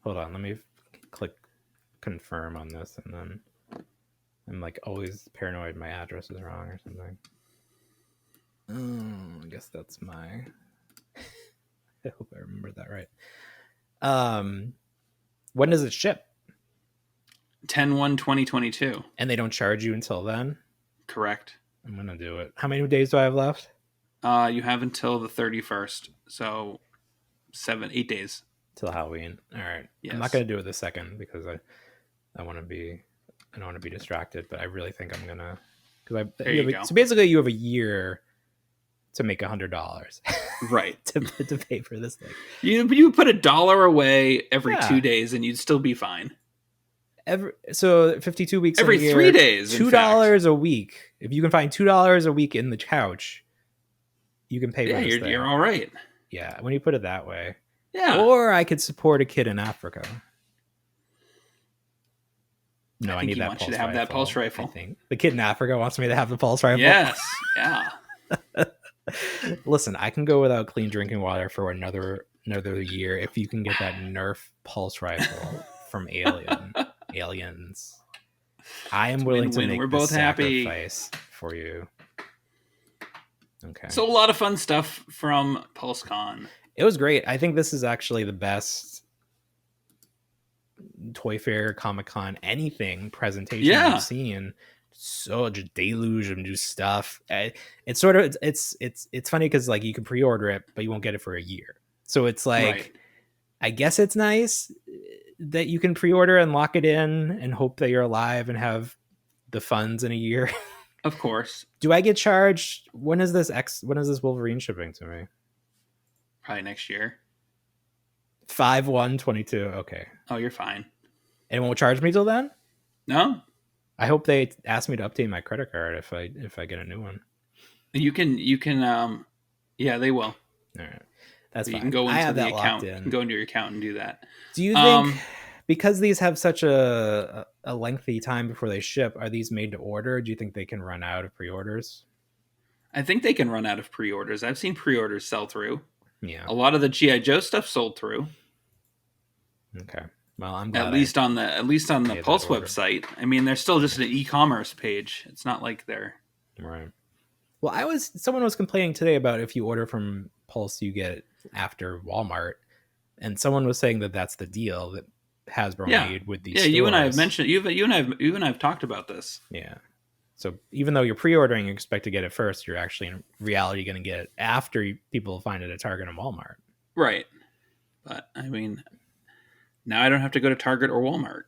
Hold on, let me click confirm on this, and then I'm like always paranoid my address is wrong or something. I guess that's my... I hope I remember that right. When does it ship? 10/1/2022. And they don't charge you until then? Correct. I'm gonna do it. How many days do I have left? You have until the 31st, so 8 days till Halloween. All right. Yes. I'm not gonna do it the second because I don't want to be distracted, but I really think I'm gonna, because so basically you have a year to make $100 right to pay for this thing. You put $1 away every 2 days and you'd still be fine. So 52 weeks every in a year, 3 days, $2 a week. If you can find $2 a week in the couch, you can pay for this thing. You're all right. Yeah, when you put it that way. Yeah. Or I could support a kid in Africa. No, I need that. Want you to have that pulse rifle. I think the kid in Africa wants me to have the pulse rifle. Yes. Yeah. Listen, I can go without clean drinking water for another year if you can get that Nerf pulse rifle from aliens. I am willing to make the sacrifice for you. Okay. So a lot of fun stuff from Pulse Con. It was great. I think this is actually the best Toy Fair, Comic-Con, anything presentation I've seen. So just deluge of new stuff. It's sort of it's funny because like you can pre-order it, but you won't get it for a year. So it's like, I guess it's nice that you can pre-order and lock it in and hope that you're alive and have the funds in a year. Of course. Do I get charged? When is this Wolverine shipping to me? Probably next year. 5/1/22. Okay. Oh, you're fine. And it won't charge me till then? No. I hope they ask me to update my credit card if I get a new one. You can yeah, they will. All right. That's fine. You can go into the account. You can go into your account and do that. Do you think because these have such a lengthy time before they ship, are these made to order? Do you think they can run out of pre-orders? I think they can run out of pre-orders. I've seen pre-orders sell through. Yeah. A lot of the G.I. Joe stuff sold through. Okay. Well, I'm glad at least on the Pulse website. I mean, they're still just an e-commerce page. It's not like they're right. Well, someone was complaining today about if you order from Pulse, you get it after Walmart, and someone was saying that that's the deal that Hasbro made with these. Yeah, stores. You and I have mentioned you and I have talked about this. Yeah. So even though you're pre-ordering, you expect to get it first, you're actually in reality going to get it after people find it at Target and Walmart. Right. But I mean, now I don't have to go to Target or Walmart.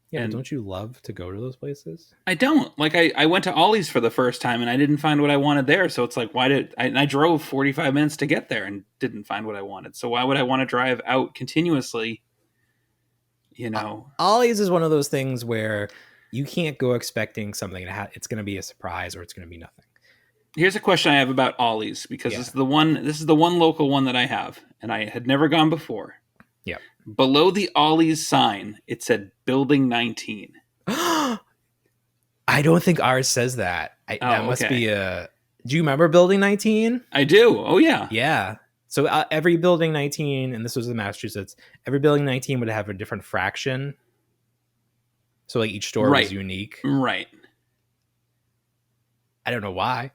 Yeah, but don't you love to go to those places? I don't. Like I went to Ollie's for the first time and I didn't find what I wanted there. So it's like, I drove 45 minutes to get there and didn't find what I wanted. So why would I want to drive out continuously? You know, Ollie's is one of those things where you can't go expecting something it's going to be a surprise or it's going to be nothing. Here's a question I have about Ollie's because this is the one local one that I have and I had never gone before. Yeah. Below the Ollie's sign, it said Building 19. I don't think ours says that. That must be a... Do you remember Building 19? I do. Oh, yeah. Yeah. So every Building 19, and this was in Massachusetts, every Building 19 would have a different fraction. So like each store was unique. Right. I don't know why.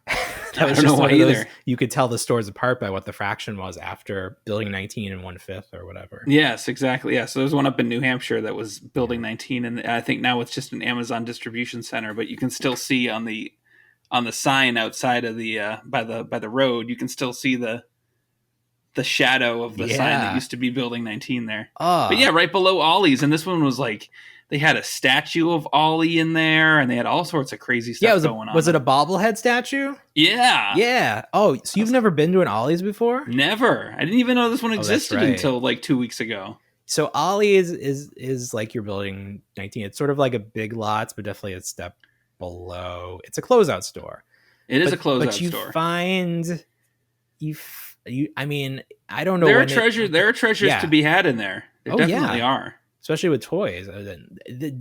That was just one of those, you could tell the stores apart by what the fraction was after building 19 and 1/5 or whatever. Yes, exactly. Yeah. So there's one up in New Hampshire that was building 19, and I think now it's just an Amazon distribution center, but you can still see on the sign outside of the by the road, you can still see the shadow of the sign that used to be building 19 there. But yeah, right below Ollie's, and this one was like they had a statue of Ollie in there, and they had all sorts of crazy stuff going on. Was it a bobblehead statue? Yeah. Yeah. Oh, so you've never been to an Ollie's before? Never. I didn't even know this one existed until like 2 weeks ago. So Ollie is like you're building 19. It's sort of like a Big Lots, but definitely a step below. It's a closeout store. It is a closeout store. But you find I mean, I don't know. There are treasures to be had in there. There definitely are. Especially with toys.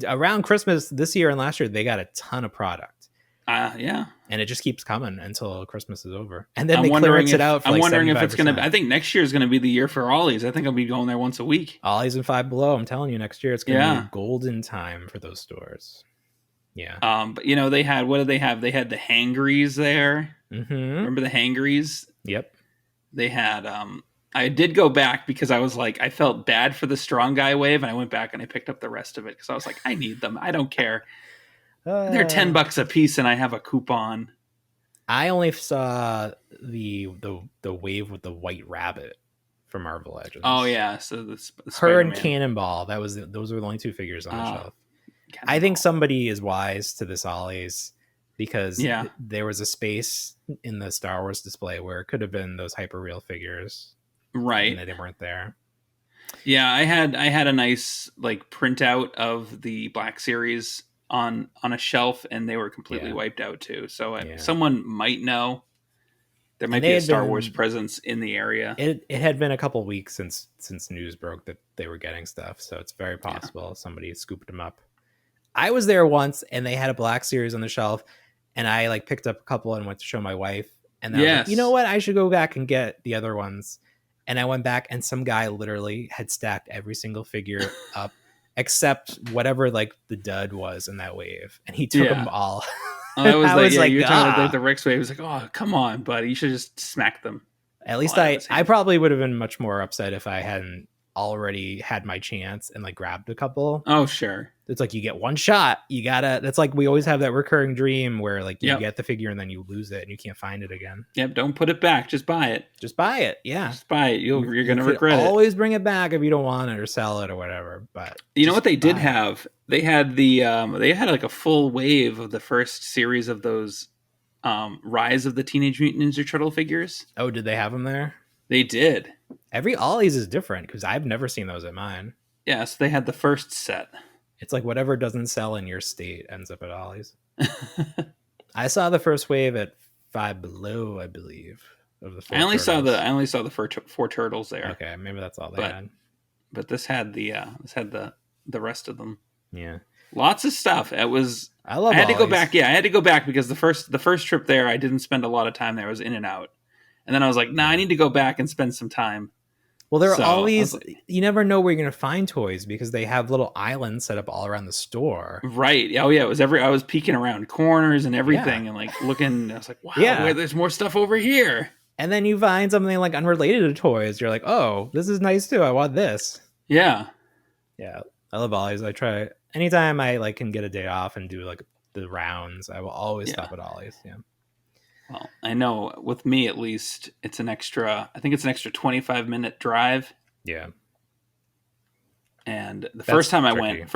Around Christmas this year and last year, they got a ton of product. Yeah. And it just keeps coming until Christmas is over. And then they clearance it out for I'm wondering 75%. if it's going to... I think next year is going to be the year for Ollie's. I think I'll be going there once a week. Ollie's and Five Below. I'm telling you, next year it's going to be golden time for those stores. Yeah. But, you know, they had... What did they have? They had the Hangries there. Mm-hmm. Remember the Hangries? Yep. They had... I did go back because I was like, I felt bad for the strong guy wave, and I went back and I picked up the rest of it because I was like, I need them. I don't care. They're $10 a piece, and I have a coupon. I only saw the wave with the white rabbit from Marvel Legends. Oh yeah, so the her Spider-Man. and Cannonball. Those were the only two figures on the shelf. Cannonball. I think somebody is wise to this Ollie's because there was a space in the Star Wars display where it could have been those hyperreal figures. Right. And they weren't there. Yeah, I had a nice like printout of the Black Series on a shelf, and they were completely wiped out too. So someone might know. There might be a Star Wars presence in the area. It had been a couple weeks since news broke that they were getting stuff, so it's very possible somebody scooped them up. I was there once, and they had a Black Series on the shelf, and I like picked up a couple and went to show my wife, and then I was like, you know what? I should go back and get the other ones. And I went back, and some guy literally had stacked every single figure up, except whatever like the dud was in that wave, and he took them all. Oh, that was like you're talking about the Rex wave. It was like, oh, come on, buddy, you should just smack them. At least I probably would have been much more upset if I hadn't already had my chance and like grabbed a couple. Oh, sure. It's like you get one shot. You gotta. That's like we always have that recurring dream where like you get the figure and then you lose it and you can't find it again. Yep. Don't put it back. Just buy it. Just buy it. Yeah. Just buy it. You're gonna regret it. Always bring it back if you don't want it or sell it or whatever. But you know what they did have? They had they had like a full wave of the first series of those Rise of the Teenage Mutant Ninja Turtle figures. Oh, did they have them there? They did. Every Ollie's is different because I've never seen those at mine. Yeah, so they had the first set. It's like whatever doesn't sell in your state ends up at Ollie's. I saw the first wave at Five Below, I believe. Of the I only saw the four turtles there. Okay, maybe that's all they had. But this had the rest of them. Yeah, lots of stuff. I had Ollie's. to go back. Yeah, I had to go back because the first trip there, I didn't spend a lot of time there. I was in and out, and then I was like, nah, I need to go back and spend some time. Well, there are always, you never know where you're going to find toys because they have little islands set up all around the store. Right. Oh, yeah. I was peeking around corners and everything and like looking. I was like, wow, there's more stuff over here. And then you find something like unrelated to toys. You're like, oh, this is nice too. I want this. Yeah. Yeah. I love Ollie's. I try anytime I like can get a day off and do like the rounds, I will always stop at Ollie's. Yeah. Well, I know with me at least, I think it's an extra 25-minute drive. Yeah. And the first time I went,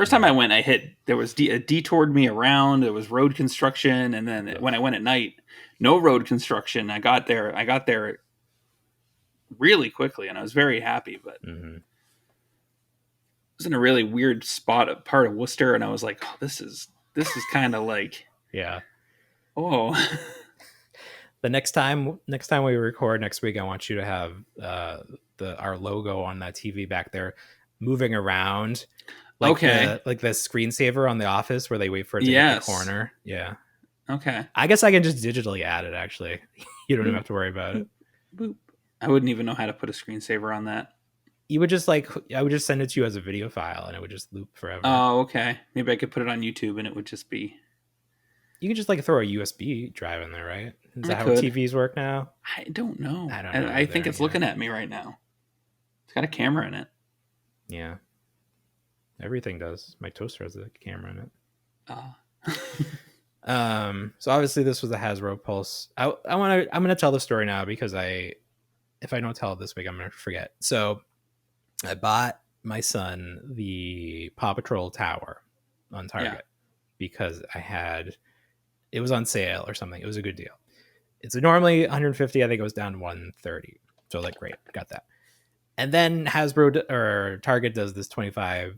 there was detoured me around. There was road construction. And then when I went at night, no road construction. I got there really quickly and I was very happy, but it was in a really weird part of Worcester. And I was like, oh, this is kind of like, oh, The next time we record next week, I want you to have our logo on that TV back there moving around, like the screensaver on The Office where they wait for it to hit the corner. Yeah. Okay. I guess I can just digitally add it. Actually, you don't even have to worry about it. Boop. I wouldn't even know how to put a screensaver on that. You would just like, I would just send it to you as a video file and it would just loop forever. Oh, okay. Maybe I could put it on YouTube and it would just be. You can just like throw a USB drive in there, right? Is that how could. TVs work now? I don't know. I don't know. I think it's looking at me right now. It's got a camera in it. Yeah. Everything does. My toaster has a camera in it. So obviously this was the Hasbro Pulse. I'm gonna tell the story now because if I don't tell it this week, I'm gonna forget. So I bought my son the Paw Patrol Tower on Target because it was on sale or something. It was a good deal. It's normally 150. I think it was down to 130. So like, great, got that. And then Hasbro or Target does this 25%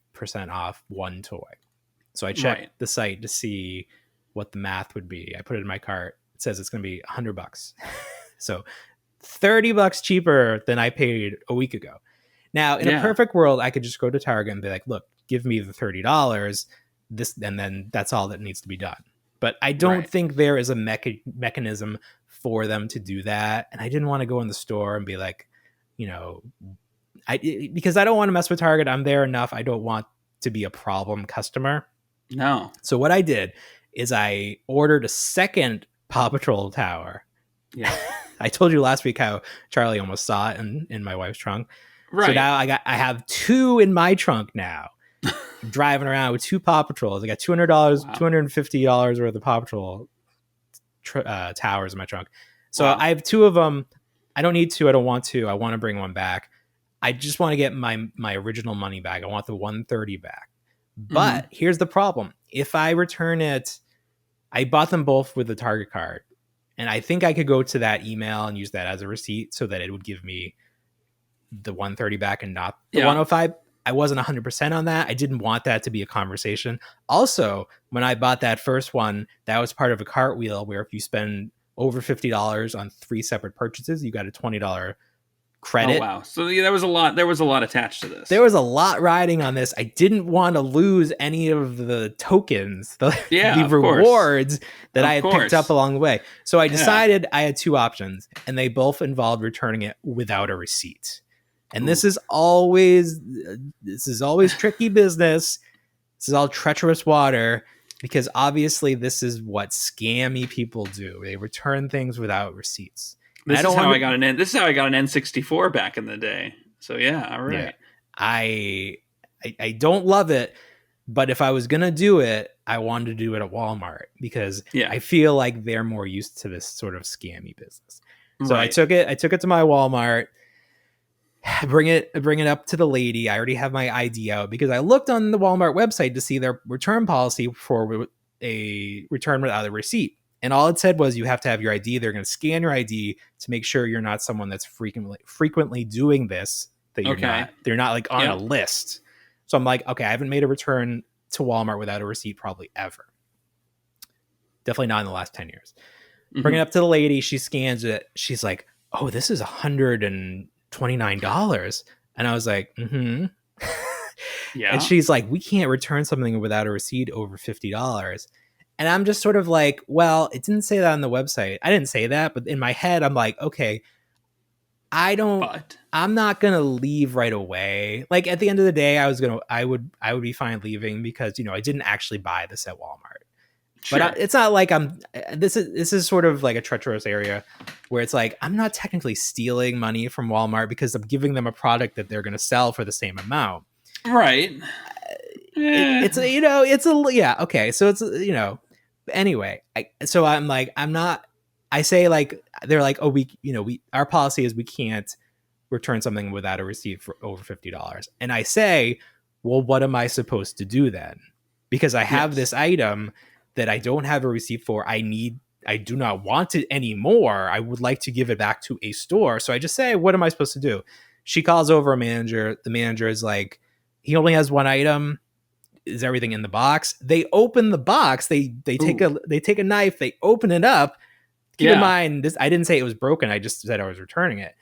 off one toy. So I checked the site to see what the math would be. I put it in my cart. It says it's going to be $100. So $30 cheaper than I paid a week ago. Now, in a perfect world, I could just go to Target and be like, look, give me the $30. And then that's all that needs to be done. But I don't think there is a mechanism for them to do that. And I didn't want to go in the store and be like, because I don't want to mess with Target. I'm there enough. I don't want to be a problem customer. No. So what I did is I ordered a second Paw Patrol Tower. Yeah. I told you last week how Charlie almost saw it in my wife's trunk. Right. So now I have two in my trunk now. Driving around with two Paw Patrols. I got $200, $250 worth of Paw Patrol towers in my trunk. So I have two of them. I don't need to. I don't want to. I want to bring one back. I just want to get my original money back. I want the 130 back. But here's the problem. If I return it, I bought them both with the Target card. And I think I could go to that email and use that as a receipt so that it would give me the 130 back and not the 105. I wasn't 100% on that. I didn't want that to be a conversation. Also, when I bought that first one, that was part of a cartwheel where if you spend over $50 on 3 separate purchases, you got a $20 credit. Oh, wow. So there was a lot attached to this. There was a lot riding on this. I didn't want to lose any of the tokens, the rewards that I had picked up along the way. So I decided I had 2 options, and they both involved returning it without a receipt. And this is always tricky business. This is all treacherous water because obviously this is what scammy people do. They return things without receipts. This is how I got an N64 back in the day. So yeah, all right. Yeah. I don't love it, but if I was gonna do it, I wanted to do it at Walmart because I feel like they're more used to this sort of scammy business. So I took it to my Walmart. Bring it up to the lady. I already have my ID out because I looked on the Walmart website to see their return policy for a return without a receipt. And all it said was you have to have your ID. They're going to scan your ID to make sure you're not someone that's frequently doing this, that they're not like on a list. So I'm like, okay, I haven't made a return to Walmart without a receipt probably ever. Definitely not in the last 10 years. Bring it up to the lady. She scans it. She's like, oh, this is $129. And I was like, yeah. And she's like, we can't return something without a receipt over $50. And I'm just sort of like, well, it didn't say that on the website. I didn't say that, but in my head, I'm like, okay, I'm not going to leave right away. Like at the end of the day, I would be fine leaving because, I didn't actually buy this at Walmart. Sure. But it's not like this is sort of like a treacherous area where it's like, I'm not technically stealing money from Walmart because I'm giving them a product that they're going to sell for the same amount. Right. Okay. So it's, anyway, I'm like, I say like, they're like, oh, our policy is we can't return something without a receipt for over $50. And I say, well, what am I supposed to do then? Because I have this item that I don't have a receipt for. I do not want it anymore. I would like to give it back to a store. So I just say, what am I supposed to do? She calls over a manager. The manager is like, he only has one item. Is everything in the box? They open the box. They take a knife. They open it up. Keep in mind, I didn't say it was broken. I just said I was returning it.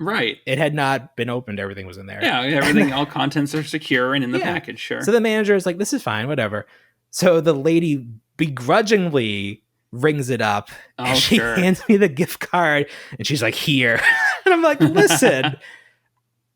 Right. It had not been opened. Everything was in there. Yeah, everything, all contents are secure and in the package, sure. So the manager is like, this is fine, whatever. So the lady begrudgingly rings it up and she hands me the gift card and she's like, here. And I'm like, listen,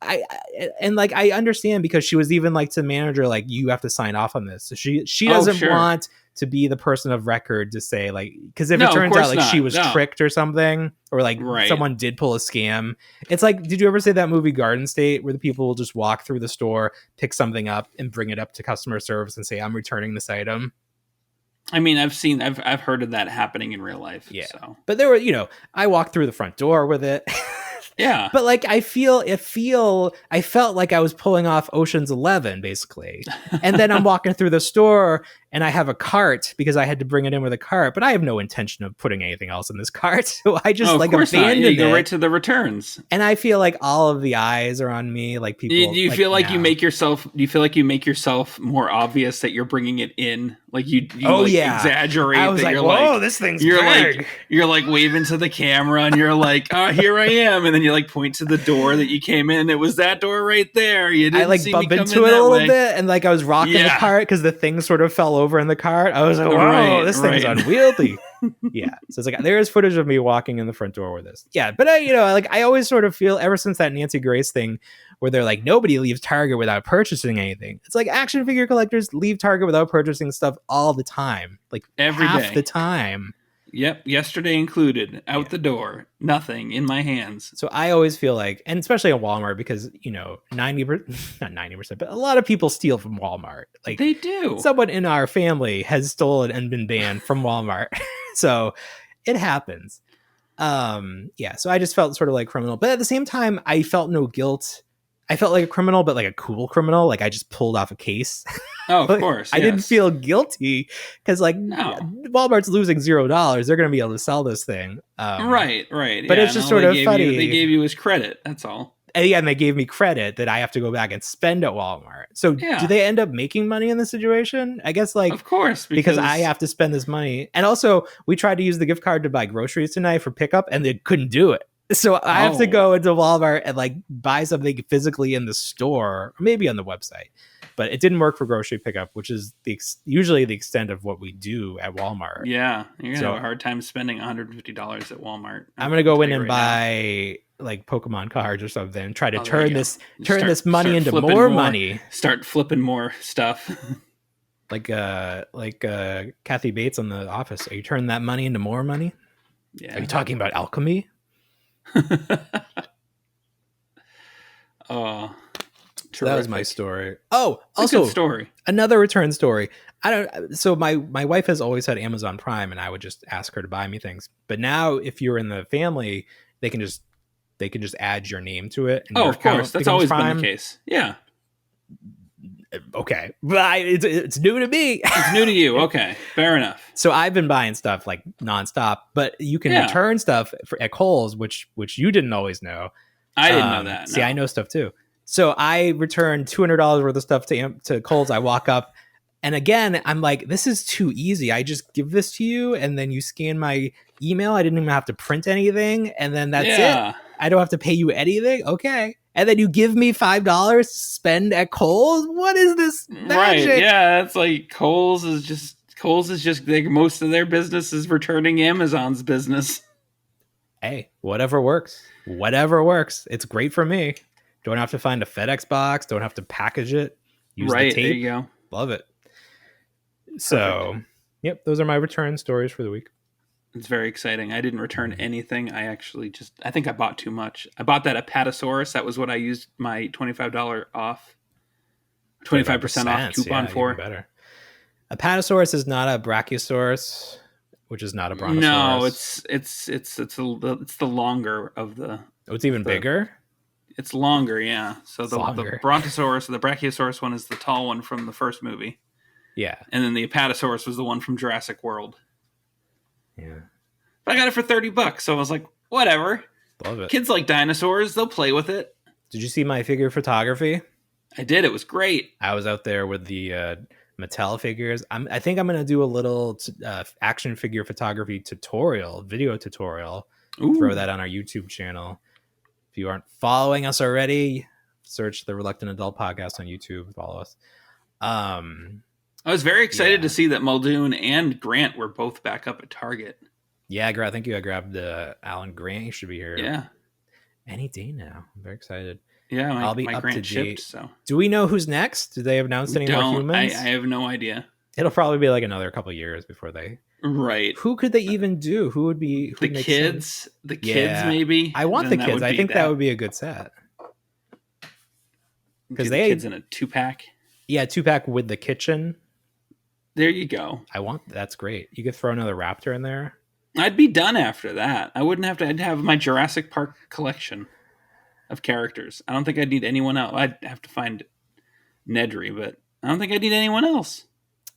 and like I understand, because she was even like to the manager, like, you have to sign off on this. So she doesn't want to be the person of record to say, like, because if it turns out like she was tricked or something, or like someone did pull a scam, it's like, did you ever see that movie Garden State, where the people will just walk through the store, pick something up, and bring it up to customer service and say, I'm returning this item? I mean, I've heard of that happening in real life. Yeah. So. But there were, I walked through the front door with it. Yeah. But like, I felt like I was pulling off Ocean's 11, basically. And then I'm walking through the store and I have a cart because I had to bring it in with a cart, but I have no intention of putting anything else in this cart. So I just abandoned it. You go right to the returns. And I feel like all of the eyes are on me. Like, people. Do you feel like you make yourself more obvious that you're bringing it in? Like you exaggerate. I was that like, you're whoa, like, this thing's you're big. like, you're like waving to the camera and you're like, oh, here I am. And then you like point to the door that you came in. It was that door right there. You didn't see bump me come into in it a little way. bit, and like I was rocking the cart because the thing sort of fell over in the cart. I was like, whoa, this thing's unwieldy. Yeah. So it's like, there is footage of me walking in the front door with this. Yeah. But I always sort of feel, ever since that Nancy Grace thing where they're like, nobody leaves Target without purchasing anything. It's like, action figure collectors leave Target without purchasing stuff all the time. Like, every half day. The time. Yep, yesterday included, out the door, nothing in my hands. So I always feel like, and especially at Walmart, because 90%, not 90%, but a lot of people steal from Walmart. Like, they do. Someone in our family has stolen and been banned from Walmart. So it happens. So I just felt sort of like criminal, but at the same time, I felt no guilt. I felt like a criminal, but like a cool criminal. Like, I just pulled off a case. Oh, of course. I didn't feel guilty because, like, Walmart's losing $0. They're going to be able to sell this thing. Right. But it's just sort of funny. They gave you his credit. That's all. And they gave me credit that I have to go back and spend at Walmart. So do they end up making money in this situation? I guess, like, of course, because I have to spend this money. And also, we tried to use the gift card to buy groceries tonight for pickup, and they couldn't do it. So I have to go into Walmart and like buy something physically in the store, or maybe on the website. But it didn't work for grocery pickup, which is usually the extent of what we do at Walmart. Yeah, you're gonna have a hard time spending $150 at Walmart. I'm gonna go in and buy like Pokemon cards or something, and try to turn this money into more money. Start flipping more stuff. like Kathy Bates on The Office. Are you turning that money into more money? Yeah. Are you talking about alchemy? Oh, so that was my story. Oh, also a good story. Another return story. So my wife has always had Amazon Prime, and I would just ask her to buy me things. But now, if you're in the family, they can just add your name to it. And of course, that's always been the case. Yeah. Okay, but it's new to me. It's new to you. Okay, fair enough. So I've been buying stuff like nonstop, but you can return stuff at Kohl's, which you didn't always know. I didn't know that. No. See, I know stuff too. So I returned $200 worth of stuff to Kohl's. I walk up, and again, I'm like, this is too easy. I just give this to you, and then you scan my email. I didn't even have to print anything, and then that's it. I don't have to pay you anything. Okay. And then you give me $5 to spend at Kohl's? What is this magic? Right, yeah, it's like Kohl's is just like, most of their business is returning Amazon's business. Hey, whatever works. It's great for me. Don't have to find a FedEx box. Don't have to package it. Use the tape. There you go. Love it. So, yep, those are my return stories for the week. It's very exciting. I didn't return anything. I think I bought too much. I bought that Apatosaurus. That was what I used my $25 off, 25% off coupon for. Better. Apatosaurus is not a Brachiosaurus, which is not a Brontosaurus. No, it's the longer of the. Oh, it's even bigger? It's longer, yeah. So the Brontosaurus, the Brachiosaurus one is the tall one from the first movie. Yeah. And then the Apatosaurus was the one from Jurassic World. Yeah. But I got it for $30, so I was like, whatever. Love it. Kids like dinosaurs, they'll play with it. Did you see my figure photography? I did. It was great. I was out there with the Mattel figures. I think I'm going to do a little action figure photography video tutorial. Ooh. Throw that on our YouTube channel. If you aren't following us already, search the Reluctant Adult Podcast on YouTube. Follow us. I was very excited to see that Muldoon and Grant were both back up at Target. Yeah, I think I grabbed Alan Grant. He should be here. Yeah. Any day now. I'm very excited. Yeah, I'll be my up to grant shipped. date. So Do we know who's next? Did they have announced any more humans? I have no idea. It'll probably be like another couple years before they. Right. Who could they even do? Who would be the kids? Sense? The kids, maybe. I want Then the that kids. would I be think that would be a good set. Because they kids in a 2-pack. Yeah, 2-pack with the kitchen. There you go. That's great. You could throw another raptor in there. I'd be done after that. I wouldn't have to. I'd have my Jurassic Park collection of characters. I don't think I'd need anyone else. I'd have to find Nedry, but I don't think I'd need anyone else.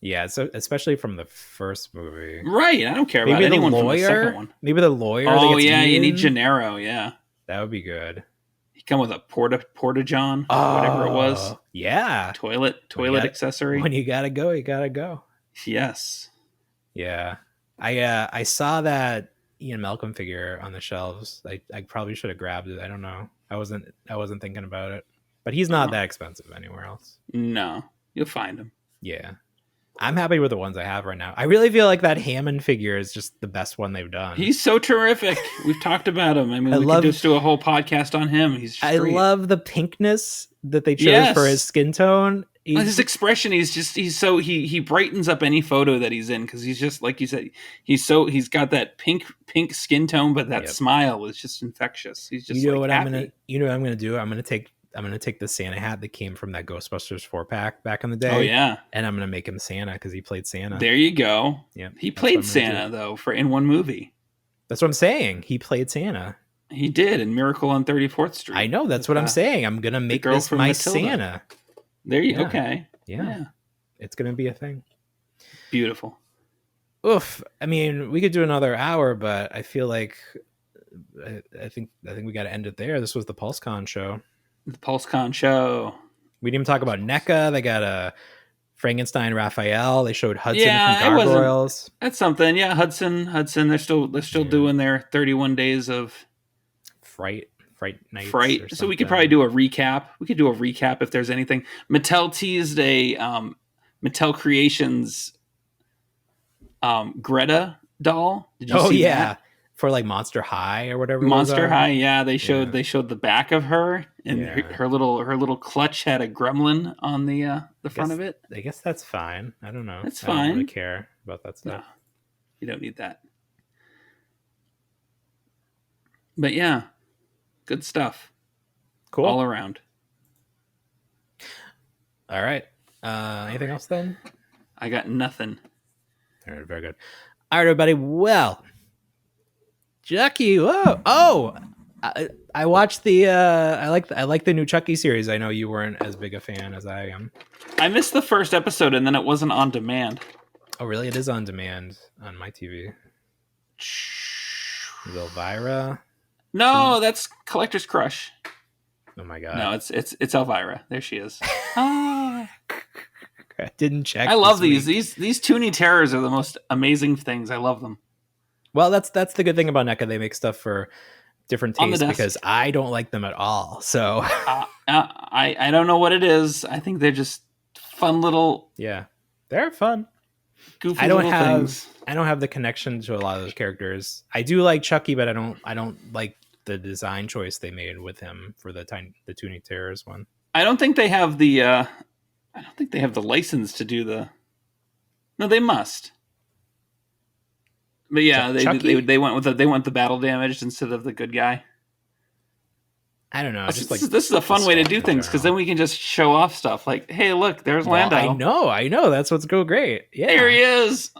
Yeah, so especially from the first movie. Right. I don't care about anyone from the second one. Maybe the lawyer. Oh, yeah. You need Gennaro. Yeah. That would be good. He come with a porta-john, whatever it was. Yeah. Toilet accessory. When you gotta go, you gotta go. Yes. Yeah. I saw that Ian Malcolm figure on the shelves. I probably should have grabbed it. I don't know. I wasn't thinking about it. But he's not that expensive anywhere else. No. You'll find him. Yeah. I'm happy with the ones I have right now. I really feel like that Hammond figure is just the best one they've done. He's so terrific. We've talked about him. I mean, we could just do a whole podcast on him. I love the pinkness that they chose for his skin tone. His expression, he brightens up any photo that he's in, because he's just, like you said, he's got that pink skin tone, but that smile is just infectious. He's just what I'm gonna do? I'm gonna take the Santa hat that came from that Ghostbusters 4-pack back in the day. Oh yeah, and I'm gonna make him Santa because he played Santa. There you go. Yeah, he played Santa though in one movie. That's what I'm saying. He played Santa. He did in Miracle on 34th Street. I know. That's what I'm saying. I'm gonna make this my Matilda. Santa. There you go. Okay. Yeah, it's gonna be a thing. Beautiful. Oof. I mean, we could do another hour, but I feel like I think we got to end it there. This was the Pulsecon show. The Pulsecon show. We didn't even talk about NECA. They got a Frankenstein Raphael. They showed Hudson from Gargoyles. That's something. Yeah, Hudson. They're still doing their 31 days of Fright Nights. So we could probably do a recap. We could do a recap if there's anything. Mattel teased a Mattel Creations Greta doll. Did you see that? For like Monster High or whatever. Monster High, yeah. They showed the back of her, and her little clutch had a gremlin on the front of it. I guess that's fine. I don't know. That's fine. I don't really care about that stuff. No, you don't need that. But yeah, good stuff. Cool. All around. All right. Anything else then? I got nothing. All right, very good. All right, everybody. Well, Chucky, whoa! Oh, I watched the. I like the new Chucky series. I know you weren't as big a fan as I am. I missed the first episode, and then it wasn't on demand. Oh, really? It is on demand on my TV. Is Elvira? No, that's Collector's Crush. Oh my god! No, it's Elvira. There she is. I didn't check. I love these. These Toonie Terrors are the most amazing things. I love them. Well, that's the good thing about NECA. They make stuff for different tastes because I don't like them at all. So I don't know what it is. I think they're just fun little. Yeah, they're fun. Goofy I don't things. I don't have the connection to a lot of those characters. I do like Chucky, but I don't like the design choice they made with him for the Toonie Terrors one. I don't think they have the license to do the. No, they must. But yeah, they went with the battle damaged instead of the good guy. I don't know. This is a fun way to do things because then we can just show off stuff like, hey, look, there's Lando. I know. That's what's go great. Yeah, there he is.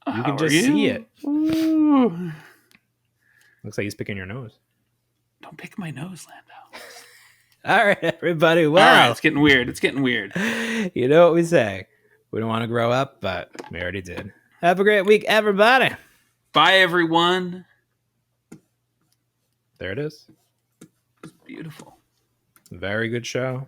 You can just see it. Ooh. Looks like he's picking your nose. Don't pick my nose, Lando. All right, everybody. Well, all right, it's getting weird. You know what we say. We don't want to grow up, but we already did. Have a great week, everybody. Bye, everyone. There it is. It's beautiful. Very good show.